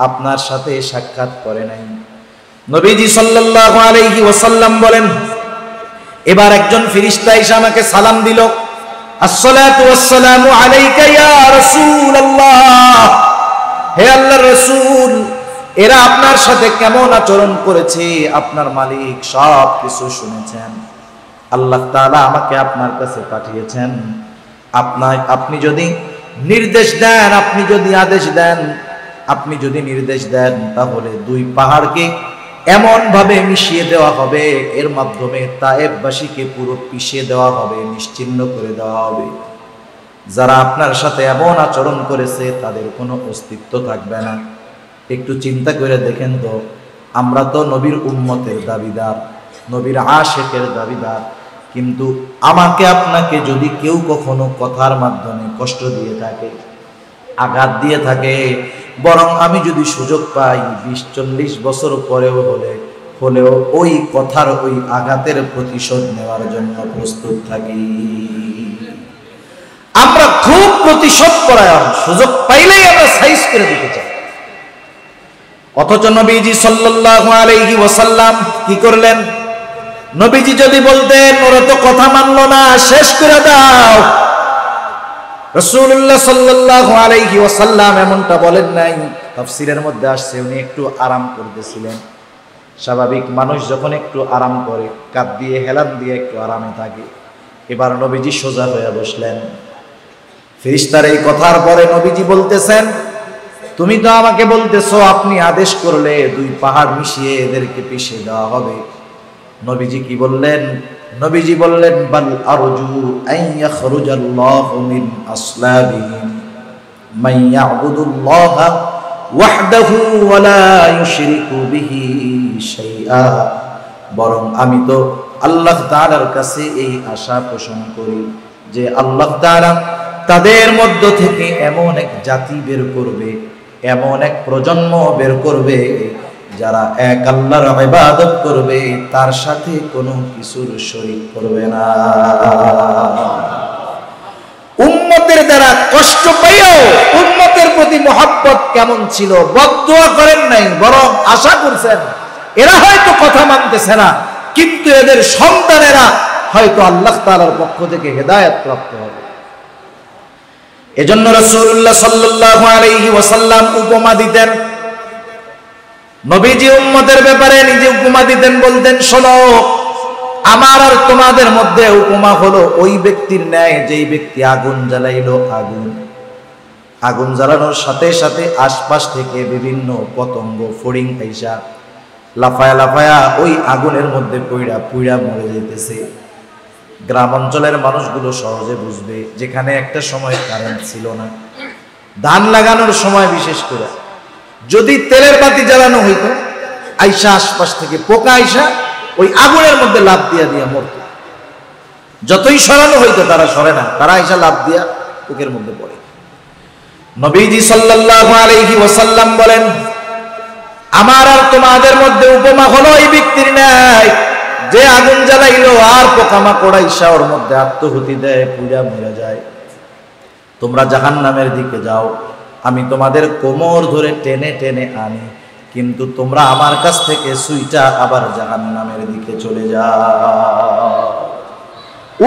আপনার সাথে সাক্ষাৎ করে নাই। নবীজি সাল্লাল্লাহু আলাইহি ওয়াসাল্লাম বলেন, এবার একজন ফেরেশতা এসে আমাকে সালাম দিল, আসসালাতু ওয়াসসালামু আলাইকা ইয়া রাসূলুল্লাহ, হে আল্লাহর রাসূল, এরা আপনার সাথে কেমন আচরণ করেছে আপনার মালিক সব কিছু শুনেছেন। আল্লাহ তাআলা আমাকে আপনার কাছে পাঠিয়েছেন। আপনি যদি নির্দেশ দেন, আপনি যদি আদেশ দেন, আপনি যদি নির্দেশ দেন, তাহলে দুই পাহাড়কে এমন ভাবে মিশিয়ে দেওয়া হবে, এর মাধ্যমে তায়েববাসীকে পুরো পিষিয়ে দেওয়া হবে, নিশ্চিহ্ন করে দেওয়া হবে। যারা আপনার সাথে এমন আচরণ করেছে তাদের কোনো অস্তিত্ব থাকবে না। একটু চিন্তা করে দেখেন তো, আমরা তো নবীর উম্মতের দাবিদার, নবীর আশিকের দাবিদার, কিন্তু আমাকে আপনাকে যদি কেউ কখনো কথার মাধ্যমে কষ্ট দিয়ে থাকে, আঘাত দিয়ে থাকে, বরং আমি যদি সুযোগ পাই ২০-৪০ বছর পরেও হলেও ওই কথার ওই আঘাতের প্রতিশোধ নেওয়ার জন্য প্রস্তুত থাকি। আমরা খুব প্রতিশোধ পরায়ণ, সুযোগ পাইলেই আমরা সাইজ করে দিতে চাই। অথচ নবীজি সাল্লাল্লাহু আলাইহি ওয়াসাল্লাম কি করলেন? নবীজি যদি বলতেন ওরা তো কথা মানলো না, শেষ করে দাও, রাসূলুল্লাহ সাল্লাল্লাহু আলাইহি ওয়াসাল্লাম এমনটা বলেন নাই। তাফসীরের মধ্যে আসছে উনি একটু আরাম করতেছিলেন। স্বাভাবিক মানুষ যখন একটু আরাম করে, কাঁধ দিয়ে হেলান দিয়ে একটু আরামে থাকে। এবার নবীজি সোজা হয়ে বসলেন। ফেরেশতার এই কথার পরে নবীজি বলতেছেন, তুমি তো আমাকে বলতেছো আপনি আদেশ করলে দুই পাহাড় মিশিয়ে এদেরকে পিষিয়ে দেওয়া হবে। নবীজি কি বললেন? নবীজি বললেন, বাল আরজু আন ইয়াখরুজাল্লাহু মিন আসলাবিহিম মান ইয়াবুদুল্লাহা ওয়াহদাহু ওয়া লা ইউশরিকু বিহি শাইআ। বরং আমি তো আল্লাহ তাআলার কাছে এই আশা পোষণ করি যে আল্লাহ তাআলা তাদের মধ্য থেকে এমন এক জাতি বের করবে, এমন এক প্রজন্ম বের করবে যারা এক আল্লাহর ইবাদত করবে, তার সাথে কোনো কিছুর শরীক করবে না। উম্মতের দ্বারা কষ্ট পাইও উম্মতের প্রতি মহব্বত কেমন ছিল, বদদুয়া করেন নাই, বরং আশা করছেন এরা হয়তো কথা মানতেছে না, কিন্তু এদের সন্তানেরা হয়তো আল্লাহ তাআলার পক্ষ থেকে হেদায়েত প্রাপ্ত হবে। এজন্য রাসূলুল্লাহ সাল্লাল্লাহু আলাইহি ওয়াসাল্লাম উপমা দিতেন। নবীজি উম্মতের ব্যাপারে নিজে উপমা দিতেন, বলতেন, শোনো, আমার আর তোমাদের মধ্যে উপমা হলো ওই ব্যক্তির ন্যায় যেই ব্যক্তি আগুন জ্বালাইলো। আগুন জ্বালানোর সাথে সাথে আশপাশ থেকে বিভিন্ন পতঙ্গ ফড়িং আইসা লাফায়া লাফায়া ওই আগুনের মধ্যে পুইড়া মরে যেতেছে। গ্রাম অঞ্চলের মানুষগুলো সহজে বুঝবে, যেখানে একটা সময় কারেন্ট ছিল না, ধান লাগানোর সময় বিশেষ করে যদি তেলের বাতি জ্বালানো হইতো, আইসা আশপাশ থেকে পোকা আইসা ওই আগুনের মধ্যে লাফ দিয়া মরত। যতই সরানো হইতো তারা সরে না, তারা আইসা লাফ দিয়া পোকের মধ্যে পড়ে। নবীজি সাল্লাল্লাহু আলাইহি ওয়াসাল্লাম বলেন, আমার আর তোমাদের মধ্যে উপমা হলো এই ব্যক্তির ন্যায় যে আগুন জ্বালাইলো আর পোকামাকড় আইসা ওর মধ্যে আত্মহুতি দেয়, পুড়া মরে যায়। তোমরা জাহান্নামের দিকে যাও, আমি তোমাদের কোমর ধরে টেনে টেনে আনি, কিন্তু তোমরা আমার কাছ থেকে সুইটা আবার জাহান্নামের দিকে চলে যাও।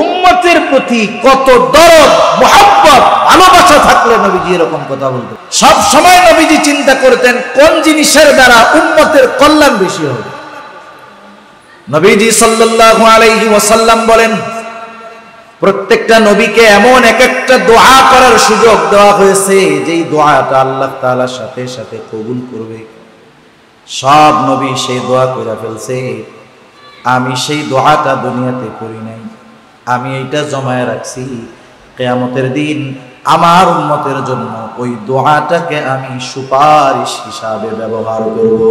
উম্মতের প্রতি কত দরদ, মুহাব্বত, ভালোবাসা থাকলে নবীজি এরকম কথা বলতেন। সব সময় নবীজি চিন্তা করতেন কোন জিনিসের দ্বারা উম্মতের কল্যাণ বেশি হবে। নবীজি সাল্লাল্লাহু আলাইহি ওয়াসাল্লাম বলেন, প্রত্যেকটা নবীকে এমন এক একটা দোয়া করার সুযোগ দেওয়া হয়েছে যেই দোয়াটা আল্লাহ তাআলার সাথে সাথে কবুল করবে। সব নবী সেই দোয়া করে ফেলছে, আমি সেই দোয়াটা দুনিয়াতে করি নাই, আমি এইটা জমায়ে রাখছি, কিয়ামতের দিন আমার উম্মতের জন্য ওই দোয়াটাকে আমি সুপারিশ হিসাবে ব্যবহার করব।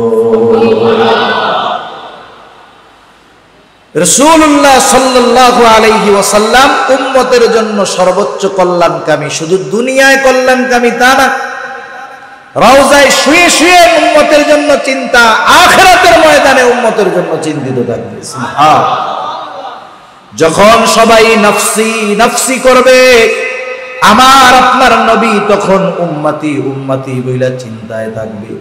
রাসূলুল্লাহ সাল্লাল্লাহু আলাইহি ওয়াসাল্লাম উম্মতের জন্য সর্বোচ্চ কল্যাণকামী, শুধু দুনিয়ায় কল্যাণকামী তা না, রওজায় শুয়ে শুয়ে উম্মতের জন্য চিন্তা, আখিরাতের ময়দানে উম্মতের জন্য চিন্তিত থাকবে। সুবহানাল্লাহ। যখন সবাই নফসি নফসি করবে, আমার আপনার নবী তখন উম্মতি উম্মতি বইলা চিন্তায় থাকবে।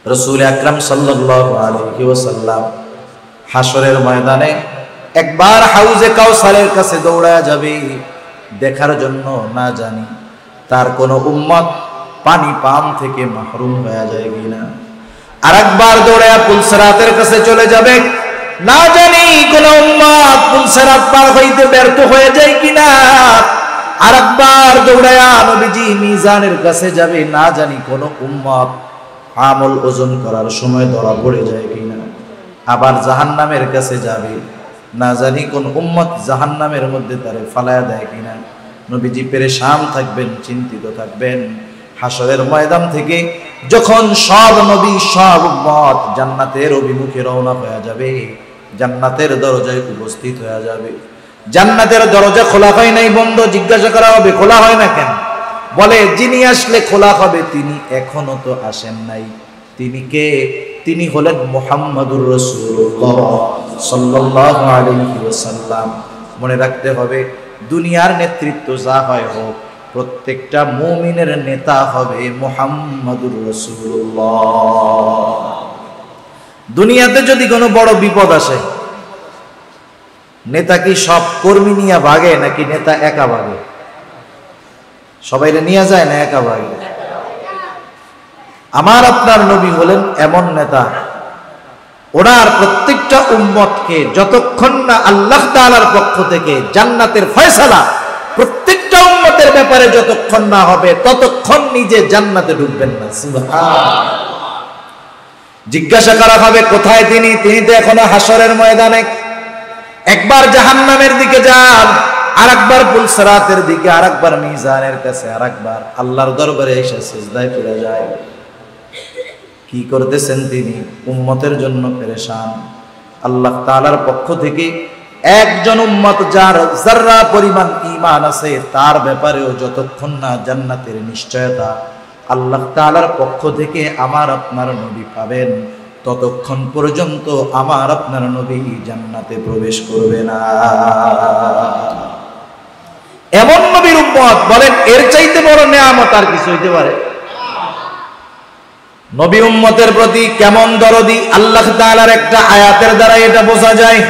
রাসূল আকরাম সাল্লাল্লাহু আলাইহি ওয়াসাল্লাম হাসরের ময়দানে একবার হাউজে কাউসারের কাছে দৌড়ায়া যাবে দেখার জন্য, না জানি তার কোন উম্মত পানি পান থেকে মাহরুম হয়ে যায় কিনা। আরেকবার দৌড়ায়া পুলসিরাতের কাছে চলে যাবে, না জানি কোন উম্মত পুলসিরাত পার হইতে ব্যর্থ হয়ে যায় কিনা। আরেকবার দৌড়ায়া নবীজি মিজানের কাছে যাবে, না জানি কোন উম্মত আমল ওজন করার সময় ধরা পড়ে যায় কিনা। আবার জাহান্নামের কাছে যাবে, না জানি কোন উম্মত জাহান্নামের মধ্যে তারে ফালায়া দেয় কিনা। নবীজি পেরেশান থাকবেন, চিন্তিত থাকবেন। হাসরের ময়দান থেকে যখন সব নবী সব উম্মত জান্নাতের অভিমুখে রওনা হয়ে যাবে, জান্নাতের দরজায় উপস্থিত হয়ে যাবে। জান্নাতের দরজা খোলা হয় নাই, বন্ধ। জিজ্ঞাসা করা হবে খোলা হয় না কেন? বলে যিনি আসলে খোলা হবে তিনি এখনো তো আসেন নাই। তিনি কে? তিনি হলেন মুহাম্মাদুর রাসূলুল্লাহ সাল্লাল্লাহু আলাইহি ওয়াসাল্লাম। মনে রাখতে হবে, দুনিয়ার নেতৃত্ব যা হয় হোক, প্রত্যেকটা মুমিনের নেতা হবে মুহাম্মাদুর রাসূলুল্লাহ। দুনিয়াতে যদি কোনো বড় বিপদ আসে, নেতা কি সব কর্মী নিয়ে ভাগে নাকি নেতা একা ভাগে? সবাইরে নিয়ে যায় না একা ভাগে? আমার আপনার নবী হলেন এমন নেতা, ওনার প্রত্যেকটা উম্মতকে যতক্ষণ না আল্লাহ তাআলার পক্ষ থেকে জান্নাতের ফয়সালা প্রত্যেকটা উম্মতের ব্যাপারে যতক্ষণ না হবে, ততক্ষণ নিজে জান্নাতে ঢুকবেন না। সুবহানাল্লাহ। জিজ্ঞাসা করা হবে কোথায় তিনি? তিনি তো এখনো হাসরের ময়দানে। একবার জাহান্নামের দিকে যান, আরেকবার পুলসিরাতের দিকে, আরেকবার মিজানের কাছে, আরেকবার আল্লাহর দরবারে এসে সিজদায় পড়ে যায়। কি করতেছেন তিনি? উম্মতের জন্য পেরেশান। আল্লাহ তাআলার পক্ষ থেকে একজন উম্মত যার যাররা পরিমাণ ঈমান আছে, তার ব্যাপারেও যতক্ষণ না জান্নাতের নিশ্চয়তা আল্লাহ তাআলার পক্ষ থেকে আমার আপনার নবী পাবেন, ততক্ষণ পর্যন্ত আমার আপনার নবী জান্নাতে প্রবেশ করবে না। এমন নবীর উম্মত, বলেন এর চাইতে বড় নেয়ামত আর কিছু হইতে পারে? নবী উম্মতের প্রতি কেমন দরদি, আল্লাহ তাআলার একটা আয়াতের দ্বারা এটা বোঝা যায়।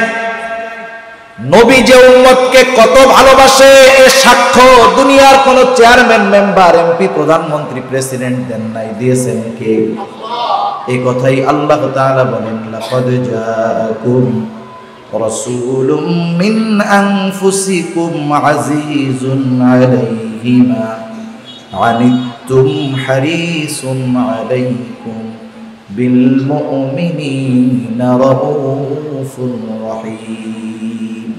নবী যে উম্মতকে কত ভালোবাসে এর সাক্ষ্য দুনিয়ার কোন চেয়ারম্যান, মেম্বার, এমপি, প্রধানমন্ত্রী, প্রেসিডেন্ট দেন নাই, দিয়েছেন কে? এই কথাই আল্লাহ তাআলা বলেন, লাকাদ জাআকুম রাসূলুম মিন আনফুসিকুম আজিজুন আলাইহি মা আনিতুম হারিসুন আলাইকুম বিল মুমিনিনা রাউফুর রহিম।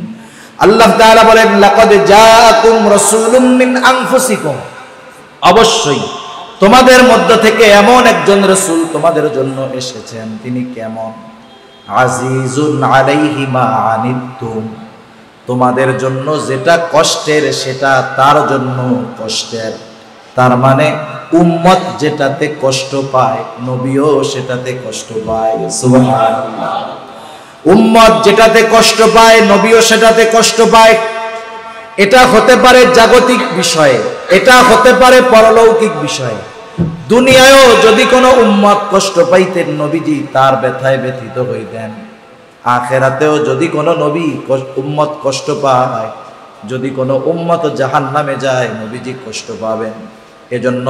আল্লাহ তাআলা বলেন, লাকাদ জাআকুম রাসূলুম মিন আনফুসিকুম, অবশ্যই তোমাদের মধ্য থেকে এমন একজন রাসূল তোমাদের জন্য এসেছেন। তিনি কেমন? আজিজুন আলাইহি মা আনিতুম, তোমাদের জন্য যেটা কষ্টের সেটা তার জন্য কষ্টের। তার মানে উম্মত যেটাতে কষ্ট পায়, নবীও সেটাতে কষ্ট পায়। সুবহানাল্লাহ। উম্মত যেটাতে কষ্ট পায়, নবীও সেটাতে কষ্ট পায়। এটা হতে পারে জাগতিক বিষয়ে, এটা হতে পারে পরলৌকিক বিষয়ে। দুনিয়ায়ও যদি কোনো উম্মত কষ্ট পাইতেন, নবীজি তার ব্যথায় ব্যথিত হইতেন। আখেরাতেও যদি কোনো নবী উম্মত কষ্ট পায়, যদি কোনো উম্মত জাহান্নামে যায়, নবীজি কষ্ট পাবেন। এজন্য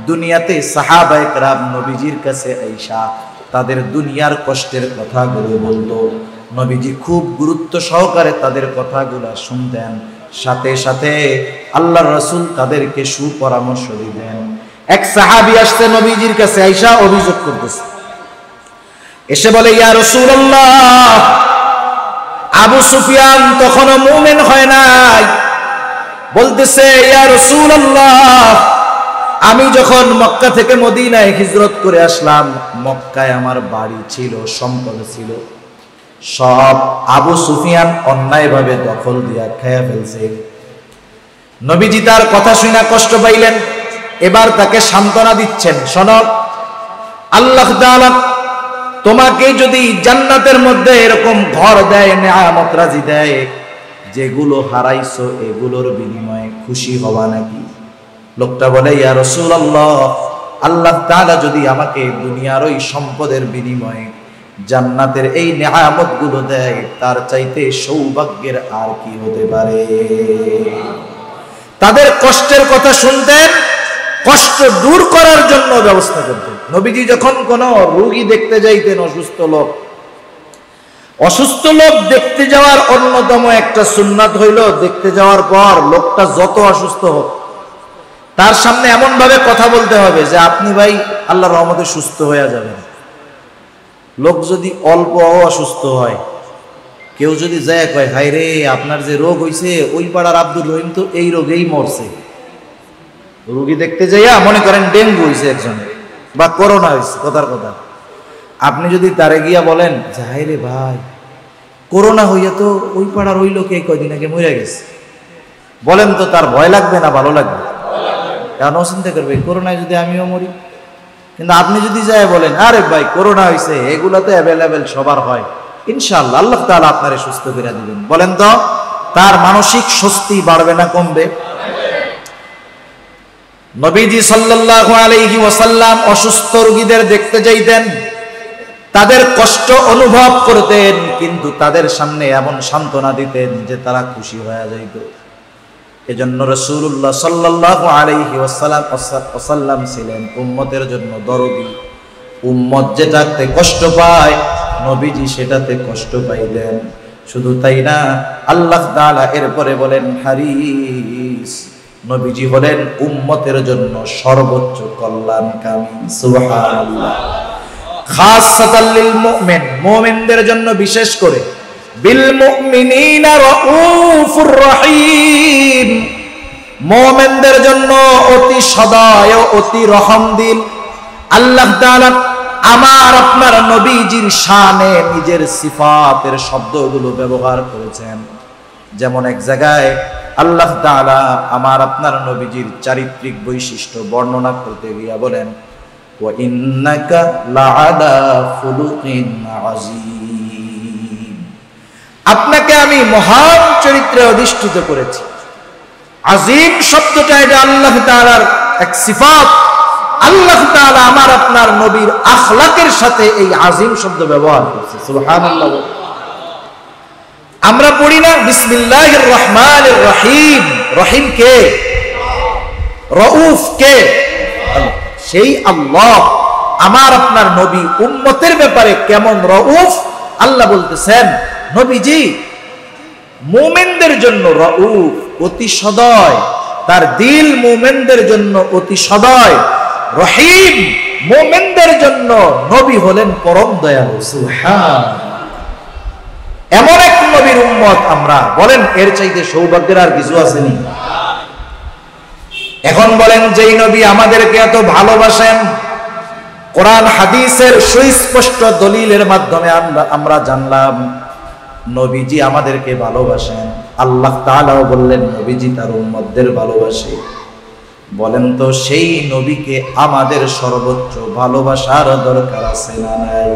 দুনিয়াতে সাহাবায়ে কেরাম নবীজির কাছে আইসা তাদের দুনিয়ার কষ্টের কথাগুলো বলতো। নবীজি খুব গুরুত্ব সহকারে তাদের কথাগুলো শুনতেন, সাথে সাথে আল্লাহর রাসূল তাদেরকে সুপরামর্শ দিতেন। এক সাহাবী আসছে নবীজির কাছে, আইসা অভিযোগ করতেছে, এসে বলে, ইয়া রাসূলুল্লাহ, আবু সুফিয়ান তখনও মুমিন হয় নাই। বলতেছে, ইয়া রাসূলুল্লাহ, আমি যখন মক্কা থেকে মদিনায় হিজরত করে আসলাম, মক্কায় আমার বাড়ি ছিল, সম্পদ ছিল, সব আবু সুফিয়ান অন্যায়ভাবে দখল দিয়া খেয়ে ফেলছে। নবীজি তার কথা শুনে কষ্ট পাইলেন, এবার তাকে সান্ত্বনা দিচ্ছেন, শোনো, আল্লাহ তাআলা তোমাকে যদি জান্নাতের মধ্যে এরকম ঘর দেয়, নেয়ামত রাজি দেয়, যেগুলো হারাইছো এগুলোর বিনিময়ে খুশি হবা নাকি? লোকটা বলে, ইয়া রাসূলুল্লাহ, আল্লাহ তাআলা যদি আমাকে দুনিয়ার ওই সম্পদের বিনিময়ে জান্নাতের এই নেয়ামতগুলো দেয়, তার চাইতে সৌভাগ্যের আর কি হতে পারে? তাদের কষ্টের কথা শুনতেন, কষ্ট দূর করার জন্য ব্যবস্থা করতেন। নবীজি যখন কোনো রোগী দেখতে যাইতেন, অসুস্থ লোক দেখতে যাওয়ার অন্যতম একটা সুন্নাত হইল, দেখতে যাওয়ার পর লোকটা যত অসুস্থ হোক, তার সামনে এমন ভাবে কথা বলতে হবে যে আপনি ভাই আল্লাহর রহমতে সুস্থ হয়ে যাবেন। লোক যদি অল্প অসুস্থ হয়, কেউ যদি যায় কয়, হায় রে, আপনার যে রোগ হইছে, ওই পাড়ার আব্দুর রহিম তো এই রোগেই মরছে। রোগী দেখতে যাইয়া মনে করেন ডেঙ্গু হয়েছে একজনের, বা করোনা হয়েছে, কথার কথা, আপনি যদি তারে গিয়া বলেন, হায় রে ভাই, করোনা হইয়া তো ওই পাড়ার ওই লোকে কয়দিন আগে মরে গেছে, বলেন তো তার ভয় লাগবে না ভালো লাগবে? কেন চিন্তা করবে, করোনায় যদি আমিও মরি? কিন্তু আপনি যদি যায় বলেন, আরে ভাই করোনা হয়েছে, এগুলা তো অ্যাভেলেবেল সবার হয়, ইনশাআল্লাহ আল্লাহ তাআলা আপনারে সুস্থ করে দিবেন, বলেন তো তার মানসিক স্বস্তি বাড়বে না কমবে? নবীজি সাল্লাল্লাহু আলাইহি ওয়াসাল্লাম অসুস্থ রোগীদের দেখতে যাইতেন, তাদের কষ্ট অনুভব করতেন, কিন্তু তাদের সামনে এমন সান্ত্বনা দিতেন যে তারা খুশি হয়ে যাইত। এজন্য রাসূলুল্লাহ সাল্লাল্লাহু আলাইহি ওয়াসাল্লাম ছিলেন উম্মতের জন্য দরদি। উম্মত যেটাতে কষ্ট পায়, নবীজি সেটাতে কষ্ট পাইলেন। শুধু তাই না, আল্লাহ তাআলা এরপরে বলেন হারিস, নবীজি হলেন উম্মতের জন্য সর্বোচ্চ কল্যাণকামী। সুবহানাল্লাহ। খাসসাতাল লিল মুমিন, মুমিনদের জন্য বিশেষ করে, বিল মুমিনিনা রাউফুর রহিম, মুমিনদের জন্য অতি সদয় ও অতি রহমদিল। আল্লাহ তাআলা আমার আপনার নবীজির শানে নিজের সিফাতের শব্দগুলো ব্যবহার করেছেন। যেমন এক জায়গায় আল্লাহ তাআলা আমার আপনার নবীজির চারিত্রিক বৈশিষ্ট্য বর্ণনা করতে গিয়া বলেন, ওয়া ইন্নাকা লাআলা খুলুকিন আযীম, আপনাকে আমি মহান চরিত্রে অধিষ্ঠিত করেছি। আযীম শব্দটা এটা আল্লাহ তাআলার এক সিফাত। আল্লাহ তাআলা আমার আপনার নবীর আখলাকের সাথে এই আযীম শব্দ ব্যবহার করেছে। সুবহানাল্লাহ। আমরা পড়ি না বিসমিল্লাহির রহমানির রহিম, রহিম কে? রউফ কে? সেই আল্লাহ আমার আপনার নবী উম্মতের ব্যাপারে কেমন রউফ, আল্লাহ বলতেছেন নবীজি মুমিনদের জন্য রউফ, অতি সদয়, তার দিল মুমিনদের জন্য অতি সদয়। রহিম, মুমিনদের জন্য নবী হলেন পরম দয়ালু। সুবহানাল্লাহ। এমন এক নবীর উম্মত আমরা, বলেন এর চাইতে সৌভাগ্যের আর কিছু আসেনি? এখন বলেন, যেই নবী আমাদেরকে এত ভালোবাসেন, কোরআন হাদিসের সুস্পষ্ট দলিলের মাধ্যমে আমরা জানলাম নবীজি আমাদেরকে ভালোবাসেন। আল্লাহ তাআলাও বললেন নবীজি তার উম্মতদের ভালোবাসে। বলেন তো সেই নবীকে আমাদের সর্বোচ্চ ভালোবাসার দরকার আছে না নাই?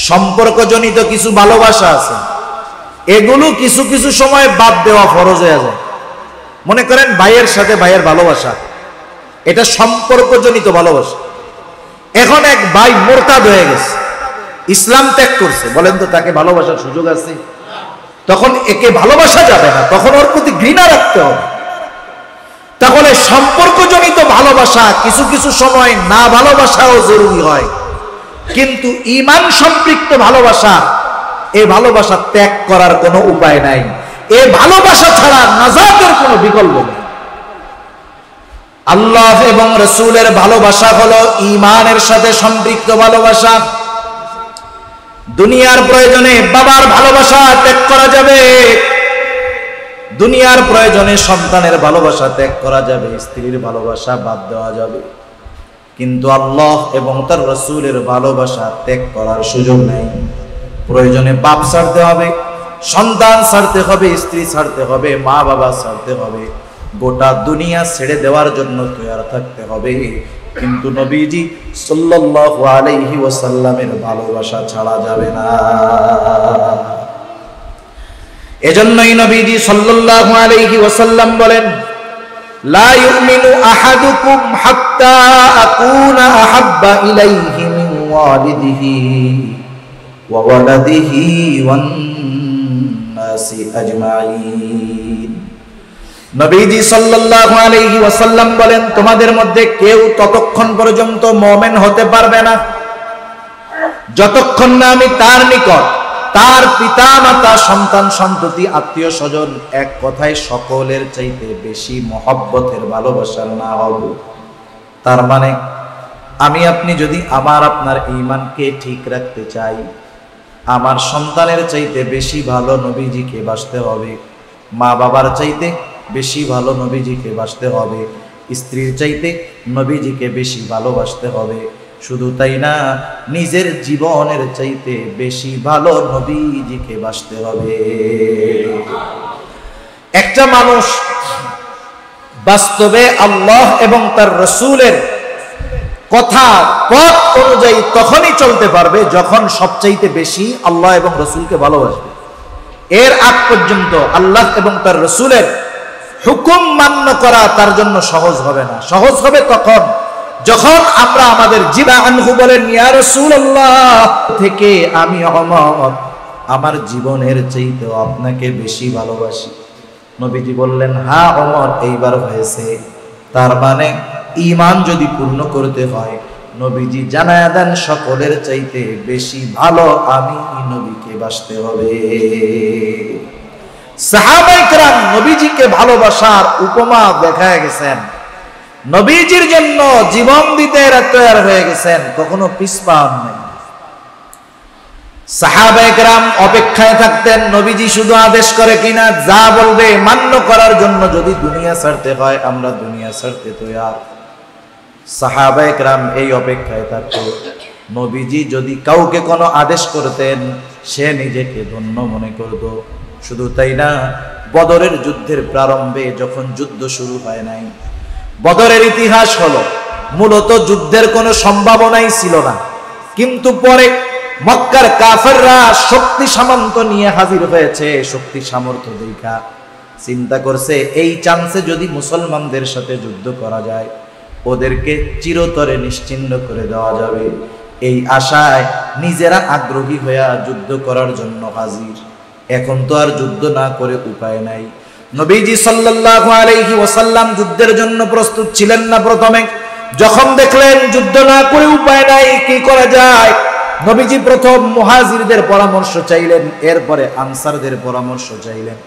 সম্পর্কজনিত কিছু ভালোবাসা আছে, এগুলো কিছু কিছু সময় বাদ দেওয়া ফরজ হয়ে যায়। মনে করেন ভাইয়ের সাথে ভাইয়ের ভালোবাসা, এটা সম্পর্কজনিত ভালোবাসা। এখন এক ভাই মুরতাদ হয়ে গেছে, ইসলাম ত্যাগ করছে, বলেন তো তাকে ভালোবাসার সুযোগ আছে? তখন একে ভালোবাসা যাবে না, তখন ওর প্রতি ঘৃণা রাখতে হবে। তাহলে সম্পর্কজনিত ভালোবাসা কিছু কিছু সময় না ভালোবাসাও জরুরি হয়, কিন্তু ঈমান সম্পৃক্ত ভালোবাসা, এই ভালোবাসা ত্যাগ করার কোনো উপায় নাই। এই ভালোবাসা ছাড়া নাজাতের কোনো বিকল্প নেই। আল্লাহ এবং রাসূলের ভালোবাসা হলো ঈমানের সাথে সম্পৃক্ত ভালোবাসা। দুনিয়ার প্রয়োজনে বাবার ভালোবাসা ত্যাগ করা যাবে, দুনিয়ার প্রয়োজনে সন্তানের ভালোবাসা ত্যাগ করা যাবে, স্ত্রীর ভালোবাসা বাদ দেওয়া যাবে, কিন্তু আল্লাহ এবং তার রাসূলের ভালোবাসা ত্যাগ করার সুযোগ নেই। প্রয়োজনে বাপ ছাড়তে হবে, সন্তান ছাড়তে হবে, স্ত্রী ছাড়তে হবে, মা বাবা ছাড়তে হবে, গোটা দুনিয়া ছেড়ে দেওয়ার জন্য তৈয়ার থাকতে হবে, কিন্তু নবীজি সাল্লাল্লাহু আলাইহি ওয়াসাল্লামের ভালোবাসা ছাড়া যাবে না। এজন্যই নবীজি সাল্লাল্লাহু আলাইহি ওয়াসাল্লাম বলেন, লা ইউমিনু আহাদুকুম হাত্তা আকুনা আহাব্বা ইলাইহি মিন ওয়ালিদিহি ওয়া ওয়ালাদিহি ওয়ান নাসি আজমাইন। নবীজি সাল্লাল্লাহু আলাইহি ওয়াসাল্লাম বলেন, তোমাদের মধ্যে কেউ ততক্ষণ পর্যন্ত মুমিন হতে পারবে না যতক্ষণ না আমি তার নিকট তার পিতা মাতা সন্তান সন্ততি আত্মীয় স্বজন এক কথায় সকলের চাইতে বেশি মহব্বতের ভালোবাসার না হব। তার মানে আমি আপনি যদি আমার আপনার ঈমানকে ঠিক রাখতে চাই, আমার সন্তানের চাইতে বেশি ভালো নবীজিকে বাসতে হবে, মা বাবার চাইতে বেশি ভালো নবীজিকে বাসতে হবে, স্ত্রীর চাইতে নবীজিকে বেশি ভালোবাসতে হবে। শুধু তাই না, নিজের জীবনের চাইতে বেশি ভালো নবীজিকে বাসতে হবে। একটা মানুষ বাস্তবে আল্লাহ এবং তার রাসূলের কথা পথ অনুযায়ী তখনই চলতে পারবে যখন সবচাইতে বেশি আল্লাহ এবং রাসূলকে ভালোবাসবে। এর আগ পর্যন্ত আল্লাহ এবং তার রাসূলের হুকুম মান্য করা তার জন্য সহজ হবে না। সহজ হবে তখন যখন আমরা আমাদের জিবা আনহু বলেন, ইয়া রাসূলুল্লাহ থেকে আমি ওমর আমার জীবনের চাইতে আপনাকে বেশি ভালোবাসি। নবীজি বললেন, হ্যাঁ ওমর, এইবার হয়েছে। তার মানে ঈমান যদি পূর্ণ করতে হয়, নবীজি জানায়া দেন সকলের চাইতে বেশি ভালো আমি নবীকে বাসতে হবে। সাহাবায়ে কেরাম নবীজিকে ভালোবাসার উপমা দেখায় গেছেন, নবীজির জন্য জীবন দিতে তৈরি হয়ে গেছেন, কখনো পিছপা নেই। সাহাবায়ে কেরাম অপেক্ষায় থাকতেন নবীজি শুধু আদেশ করে কিনা, যা বলবে মান্য করার জন্য যদি দুনিয়া ছাড়তে হয় আমরা দুনিয়া ছাড়তে তৈরি। সাহাবায়ে কেরাম এই অপেক্ষায় থাকতো নবীজি যদি কাউকে কোনো আদেশ করতেন সে নিজেকে ধন্য মনে করত। শুধু তাই না, বদরের যুদ্ধের প্রারম্ভে যখন যুদ্ধ শুরু হয় নাই, বদরের ইতিহাস হলো মূলত যুদ্ধের কোনো সম্ভাবনাই ছিল না, কিন্তু পরে মক্কার কাফেররা শক্তি সামন্ত নিয়ে হাজির হয়েছে। শক্তি সামর্থ্য দেখা চিন্তা করছে এই চান্সে যদি মুসলমানদের সাথে যুদ্ধ করা যায় ওদেরকে চিরতরে নিশ্চিহ্ন করে দেওয়া যাবে। এই আশায় নিজেরা আগ্রহী হয়ে যুদ্ধ করার জন্য হাজির। এখন তো আর যুদ্ধ না করে উপায় নাই। নবীজি সাল্লাল্লাহু আলাইহি ওয়াসাল্লাম যুদ্ধের জন্য প্রস্তুত ছিলেন না। প্রথমে যখন দেখলেন যুদ্ধ না করে উপায় নাই, কি করা যায়, নবীজি প্রথম মুহাজিরদের পরামর্শ চাইলেন, এরপরে আনসারদের পরামর্শ চাইলেন।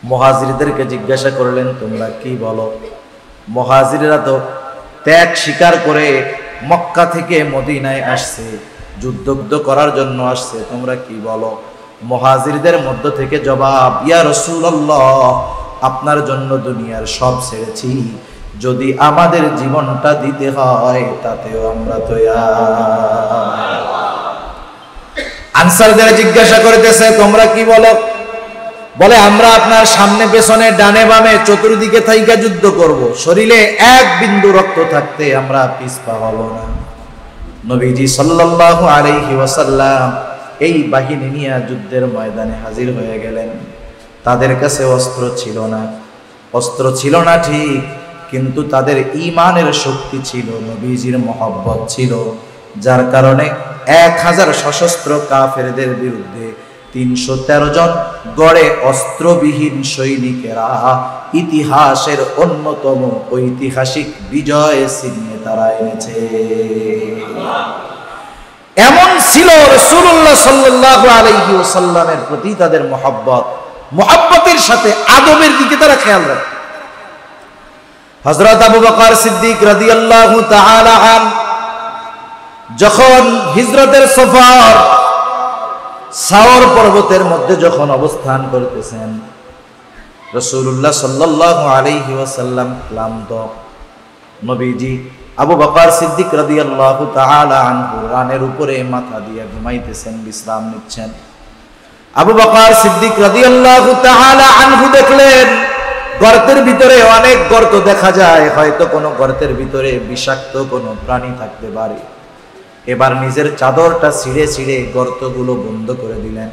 মুহাজিরদেরকে জিজ্ঞাসা করলেন, তোমরা কি বলো? মুহাজিররা তো ত্যাগ স্বীকার করে মক্কা থেকে মদিনায় আসছে, যুদ্ধ করার জন্য আসছে, তোমরা কি বলো? মুহাজিরদের মধ্য থেকে জবাব, ইয়া রাসূলুল্লাহ, আপনার জন্য দুনিয়ার সব ছেড়েছি, যদি আমাদের জীবনটা দিতে হয় তাতেও আমরা তৈয়ার। আনসারদের জিজ্ঞাসা করতেছে, তোমরা কি বলো? বলে, আমরা আপনার সামনে পেছনে ডানে বামে চতুর্দিকে থাইকা যুদ্ধ করব, শরীরে এক বিন্দু রক্ত থাকতে আমরা পিছপা হব না। নবীজি সাল্লাল্লাহু আলাইহি ওয়াসাল্লাম এই বাহিনী নিয়ে যুদ্ধের ময়দানে হাজির হয়ে গেলেন। তাদের কাছে অস্ত্র ছিল না ঠিক, কিন্তু তাদের ঈমানের শক্তি ছিল, নবীজির মহব্বত ছিল, যার কারণে 1000 সশস্ত্র কাফেরদের বিরুদ্ধে 313 জন গড়ে অস্ত্রবিহীন সৈনিকেরা ইতিহাসের অন্যতম ঐতিহাসিক বিজয় ছিনিয়ে তারা এনেছে। এমন ছিল রাসূলুল্লাহ সাল্লাল্লাহু আলাইহি ওয়াসাল্লামের প্রতি তাদের মহব্বতের সাথে আদবের দিকে তারা খেয়াল রাখত। হযরত আবু বকর সিদ্দিক রাদিয়াল্লাহু তাআলা আন যখন হিজরতের সফর সাওর পর্বতের মধ্যে যখন অবস্থান করতেছেন, রাসূলুল্লাহ সাল্লাল্লাহু আলাইহি ওয়াসাল্লাম ক্লান্ত। নবীজি আবু বকর সিদ্দিক রাদিয়াল্লাহু তাআলা আনহু রানের উপরে মাথা দিয়ে ঘুমাইতেছেন, বিশ্রাম নিচ্ছেন। আবু বকর সিদ্দিক রাদিয়াল্লাহু তাআলা আনহু দেখলেন গর্তের ভিতরে অনেক গর্ত দেখা যায়, হয়তো কোনো গর্তের ভিতরে বিষাক্ত কোনো প্রাণী থাকতে পারে। এবার নিজের চাদরটা ছিঁড়ে ছিঁড়ে গর্তগুলো বন্ধ করে দিলেন।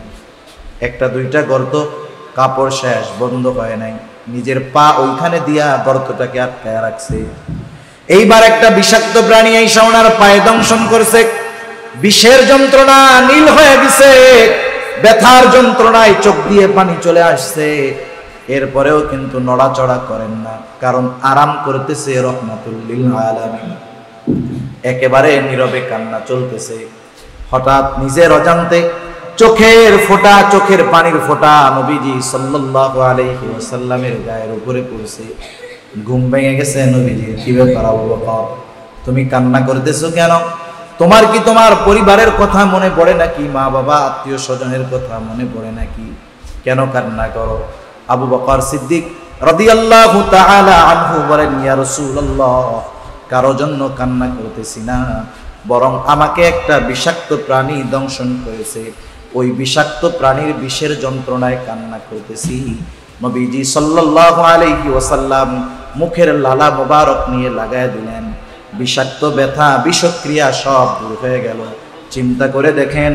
একটা দুইটা গর্ত, কাপড় শেষ, বন্ধ হয় নাই, নিজের পা ওইখানে দিয়া গর্তটাকে আটকায় রাখছে। এইবার একটা বিষাক্ত প্রাণী এসে ওনার পায়ে দংশন করছে। বিষের যন্ত্রণা নীল হয়ে গেছে, ব্যথার যন্ত্রণায় চোখ দিয়ে পানি চলে আসছে। এরপরেও কিন্তু নড়াচড়া করেন না, কারণ আরাম করতেছে রহমাতুল লিল আলামিন। একেবারে নীরবে কান্না চলতেছে। হঠাৎ নিজের অজান্তে চোখের ফোঁটা, চোখের পানির ফোঁটা নবীজি সাল্লাল্লাহু আলাইহি ওয়াসাল্লামের গায়ের উপরে পড়ছে। ঘুম ভেঙে গেছে নবীজির। কি ব্যাপার আবু বকর, তুমি কান্না করতেছো কেন? তোমার কি তোমার পরিবারের কথা মনে পড়ে নাকি? মা বাবা আত্মীয় স্বজনের কথা মনে পড়ে নাকি? কেন কান্না করো? আবু বকর সিদ্দিক রাদিয়াল্লাহু তাআলা আনহু বলেন, ইয়া রাসূলুল্লাহ, কারো জন্য কান্না করতেছি না, বরং আমাকে একটা বিষাক্ত প্রাণী দংশন করেছে, ওই বিষাক্ত প্রাণীর বিষের যন্ত্রণায় কান্না করতেছি। নবীজি সাল্লাল্লাহু আলাইহি ওয়াসাল্লাম মুখের লালা মোবারক নিয়ে লাগায় দিলেন। বিষাক্ত ব্যথা, বিষক্রিয়া সব দূর হয়ে গেল। চিন্তা করে দেখেন,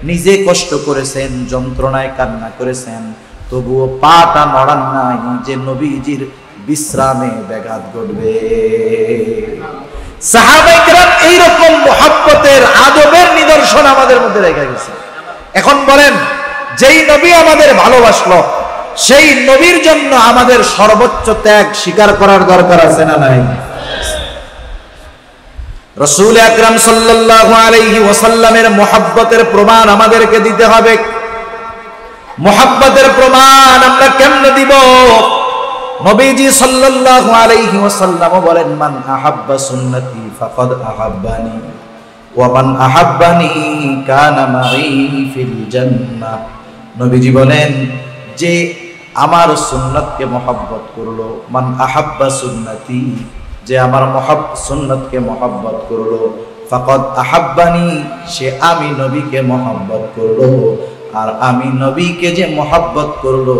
নিজে কষ্ট করেছেন, যন্ত্রণায় কান্না করেছেন, তবুও পাটা নড়ান নাই যে নবীজির বিশ্রামে ব্যাঘাত ঘটবে। সাহাবায়ে কেরাম এইরকম মুহাব্বতের আদবের নিদর্শন আমাদের মধ্যে রেখে গেছে। এখন বলেন, যেই নবী আমাদের ভালোবাসলো, সেই নবীর জন্য আমাদের সর্বোচ্চ ত্যাগ স্বীকার করার দরকার আছে না নাই? রাসূল আকরাম সাল্লাল্লাহু আলাইহি ওয়াসাল্লামের মুহাব্বতের প্রমাণ আমাদেরকে দিতে হবে। মুহাব্বতের প্রমাণ আমরা কেমনে দিব? নবীজি সাল্লাল্লাহু আলাইহি ওয়াসাল্লাম বলেন, মান আহাব্বা সুন্নতি ফাকাদ আহাব্বানি ওয়া মান আহাব্বানি কানা মাই ফিল জান্নাহ। নবীজি বলেন, যে আমার সুন্নতকে মহব্বত করলো, মান আহাব্বা সুন্নতি, যে আমার সুন্নতকে মহব্বত করলো, ফাকাদ আহাব্বানি, সে আমি নবীকে মহব্বত করলো, আর আমি নবীকে যে মহব্বত করলো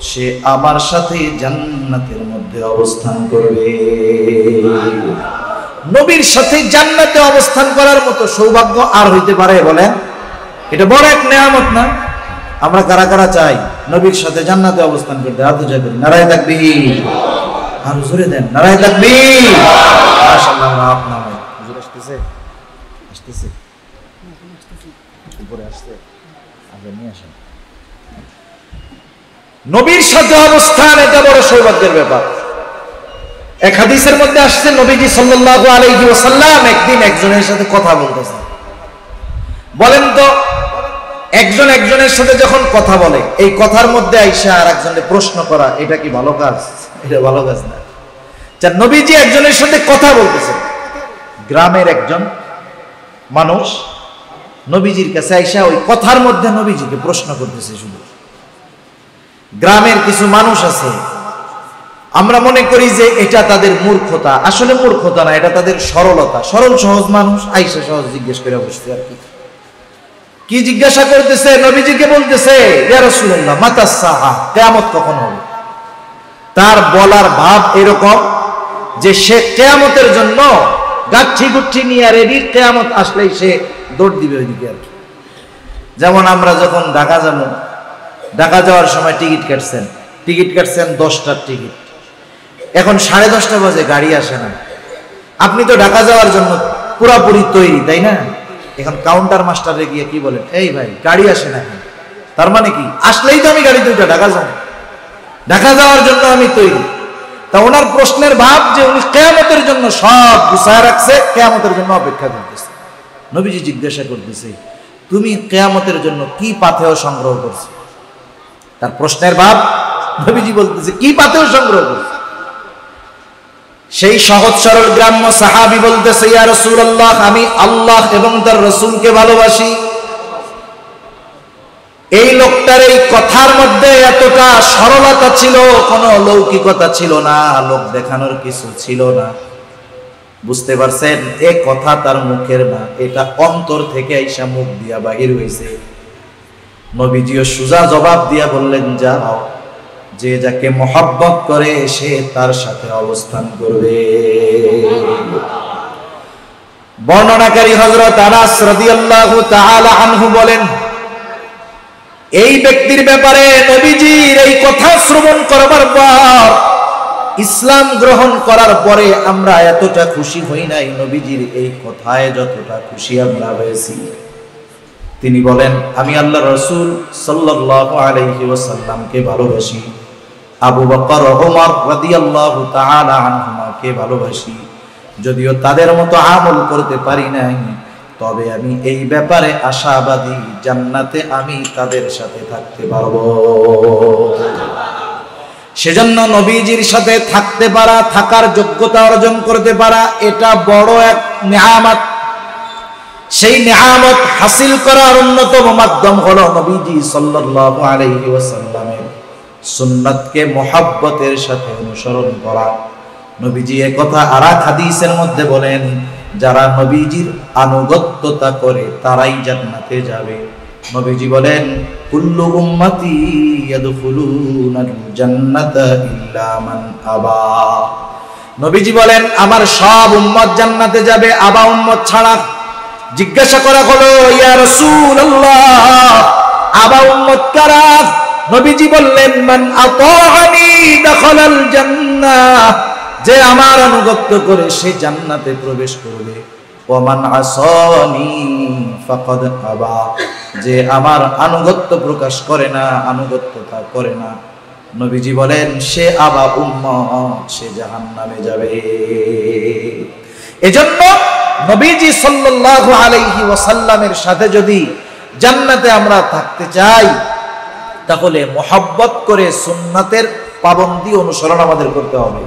সে আমার সাথে জান্নাতের মধ্যে অবস্থান করবে। নবীর সাথে জান্নাতে অবস্থান করার মতো সৌভাগ্য আর হইতে পারে? বলেন, এটা বড় এক নেয়ামত না? আমরা কারা কারা চাই নবীর সাথে জান্নাতে অবস্থান করতে? হাত উঁচা করি, নারায়ে তাকবীর। আর জোরে দেন, নারায়ে তাকবীর। মাশাআল্লাহ। আপনার হুজুর আসতেছে, আসতেছে উপরে আসছে, আগে নিয়ে আসেন। নবীর সাথে অবস্থান, এটা বড় সৌভাগ্যের ব্যাপার। এক হাদিসের মধ্যে আসছে, নবীজি সাল্লাল্লাহু আলাইহি ওয়াসাল্লাম একদিন একজনের সাথে কথা বলতেছেন। বলেন তো, একজন একজনের সাথে যখন কথা বলে, এই কথার মধ্যে আইসা আর একজনকে প্রশ্ন করা, এটা কি ভালো কাজ? এটা ভালো কাজ না। নবীজি একজনের সাথে কথা বলতেছেন, গ্রামের একজন মানুষ নবীজির কাছে আইসা ওই কথার মধ্যে নবীজিকে প্রশ্ন করতেছে। শুধু গ্রামের কিছু মানুষ আছে, আমরা মনে করি যে এটা তাদের মূর্খতা, আসলে মূর্খতা না, এটা তাদের সরলতা। সরল সহজ মানুষ আইসা সহজ জিজ্ঞেস করে বসছে। আর কি জিজ্ঞাসা করতেছে? নবীজিকে বলতেছে, ইয়া রাসূলুল্লাহ, মাতা সাআ, কিয়ামত কখন হবে? তার বলার ভাব এরকম যে সে কিয়ামতের জন্য গাচ্ছি গুচ্ছি নিয়ে রেডি, কিয়ামত আসলেই সে দৌড় দিবে ওইদিকে। আর কি, যেমন আমরা যখন ঢাকা যাব, ঢাকা যাওয়ার সময় টিকিট কাটছেন 10টার টিকিট, এখন 10:30 বাজে, গাড়ি আসে না। আপনি তো ঢাকা যাওয়ার জন্য পুরাপুরি তৈরি, তাই না? এখন কাউন্টার মাস্টারে গিয়ে কি বলেন, এই ভাই গাড়ি আসে না এখন, তার মানে কি আসলেই তো আমি গাড়িতে উঠে ঢাকা যাব, ঢাকা যাওয়ার জন্য আমি তৈরি। তা ওনার প্রশ্নের ভাব যে উনি কিয়ামতের জন্য সব গুছায় রাখছে, কিয়ামতের জন্য অপেক্ষা করতেছে। নবীজি জিজ্ঞাসা করতেছে, তুমি কিয়ামতের জন্য কি পাথেয় সংগ্রহ করছো? তার প্রশ্নের ভাব, নবীজি বলতেছে কি পাথেয় সংগ্রহ করছো? সেই সহজ সরল গ্রাম্য সাহাবী বলতেছে, ইয়া রাসূলুল্লাহ, আমি আল্লাহ এবং তার রাসূলকে ভালোবাসি। এই লোকটার এই কথার মধ্যে এতটা সরলতা ছিল, কোনো লৌকিকতা ছিল না, লোক দেখানোর কিছু ছিল না। বুঝতে পারছেন, এ কথা তার মুখের না, এটা অন্তর থেকে আইসা মুখ দিয়া বাহির হইছে। নবীজিও সুজা জবাব দিয়া বললেন, যাও, যে যাকে মহব্বত করে সে তার সাথে অবস্থান করবে। বর্ণনাকারী হযরত আনাস রাদিয়াল্লাহু তাআলা আনহু বলেন, এই ব্যক্তির ব্যাপারে নবীজির এই কথা শ্রবণ করবার পর, ইসলাম গ্রহণ করার পরে আমরা এতটা খুশি হই নাই নবীজির এই কথায় যতটা খুশি আমরা হয়েছি। তিনি বলেন, আমি আল্লাহর রাসূল সাল্লাল্লাহু আলাইহি ওয়াসাল্লামকে ভালোবাসি, আবু বকর ও ওমর রাদিয়াল্লাহু তাআলা আনহুমাকে ভালোবাসি। যদিও তাদের মতো আমল করতে পারি নাই, তবে আমি এই ব্যাপারে আশাবাদী, জান্নাতে আমি তাদের সাথে থাকতে পারবো। সেজন্য নবীজির সাথে থাকতে পারা, থাকার যোগ্যতা অর্জন করতে পারা, এটা বড় এক নিয়ামত। সেই নিয়ামত হাসিল করার অন্যতম মাধ্যম হলো নবীজি সাল্লাল্লাহু আলাইহি ওয়াসাল্লামের সুন্নাতকে মুহাব্বতের সাথে অনুসরণ করা। নবীজি এই কথা আরেক হাদিসের মধ্যে বলেন, যারা নবীজির আনুগত্যতা করে তারাই জান্নাতে যাবে। নবীজি বলেন, কুল্লু উম্মতি ইয়াদখুলুনাল জান্নাতা ইল্লা মান আবা। নবীজি বলেন, আমার সব উম্মত জান্নাতে যাবে, আবা উম্মত ছাড়া। জিজ্ঞাসা করা হলো, ইয়া রাসূলুল্লাহ, আবা উম্মত কারা? নবীজি বললেন, মান আতাআনি দাখালাল জান্নাহ, যে আমার আনুগত্য করে সে জান্নাতে প্রবেশ করবে। ওয়া মান আসানি ফাকাদ আবা, যে আমার আনুগত্য প্রকাশ করে না, আনুগত্যতা করে না, নবীজি বলেন সে আবা উম্মত, সে জাহান্নামে যাবে। এজন্য নবীজি সাল্লাল্লাহু আলাইহি ওয়াসাল্লামের সাথে যদি জান্নাতে আমরা থাকতে চাই, তাহলে মুহাব্বত করে সুন্নাতের পাবন্দি অনুসরণ আমাদের করতে হবে।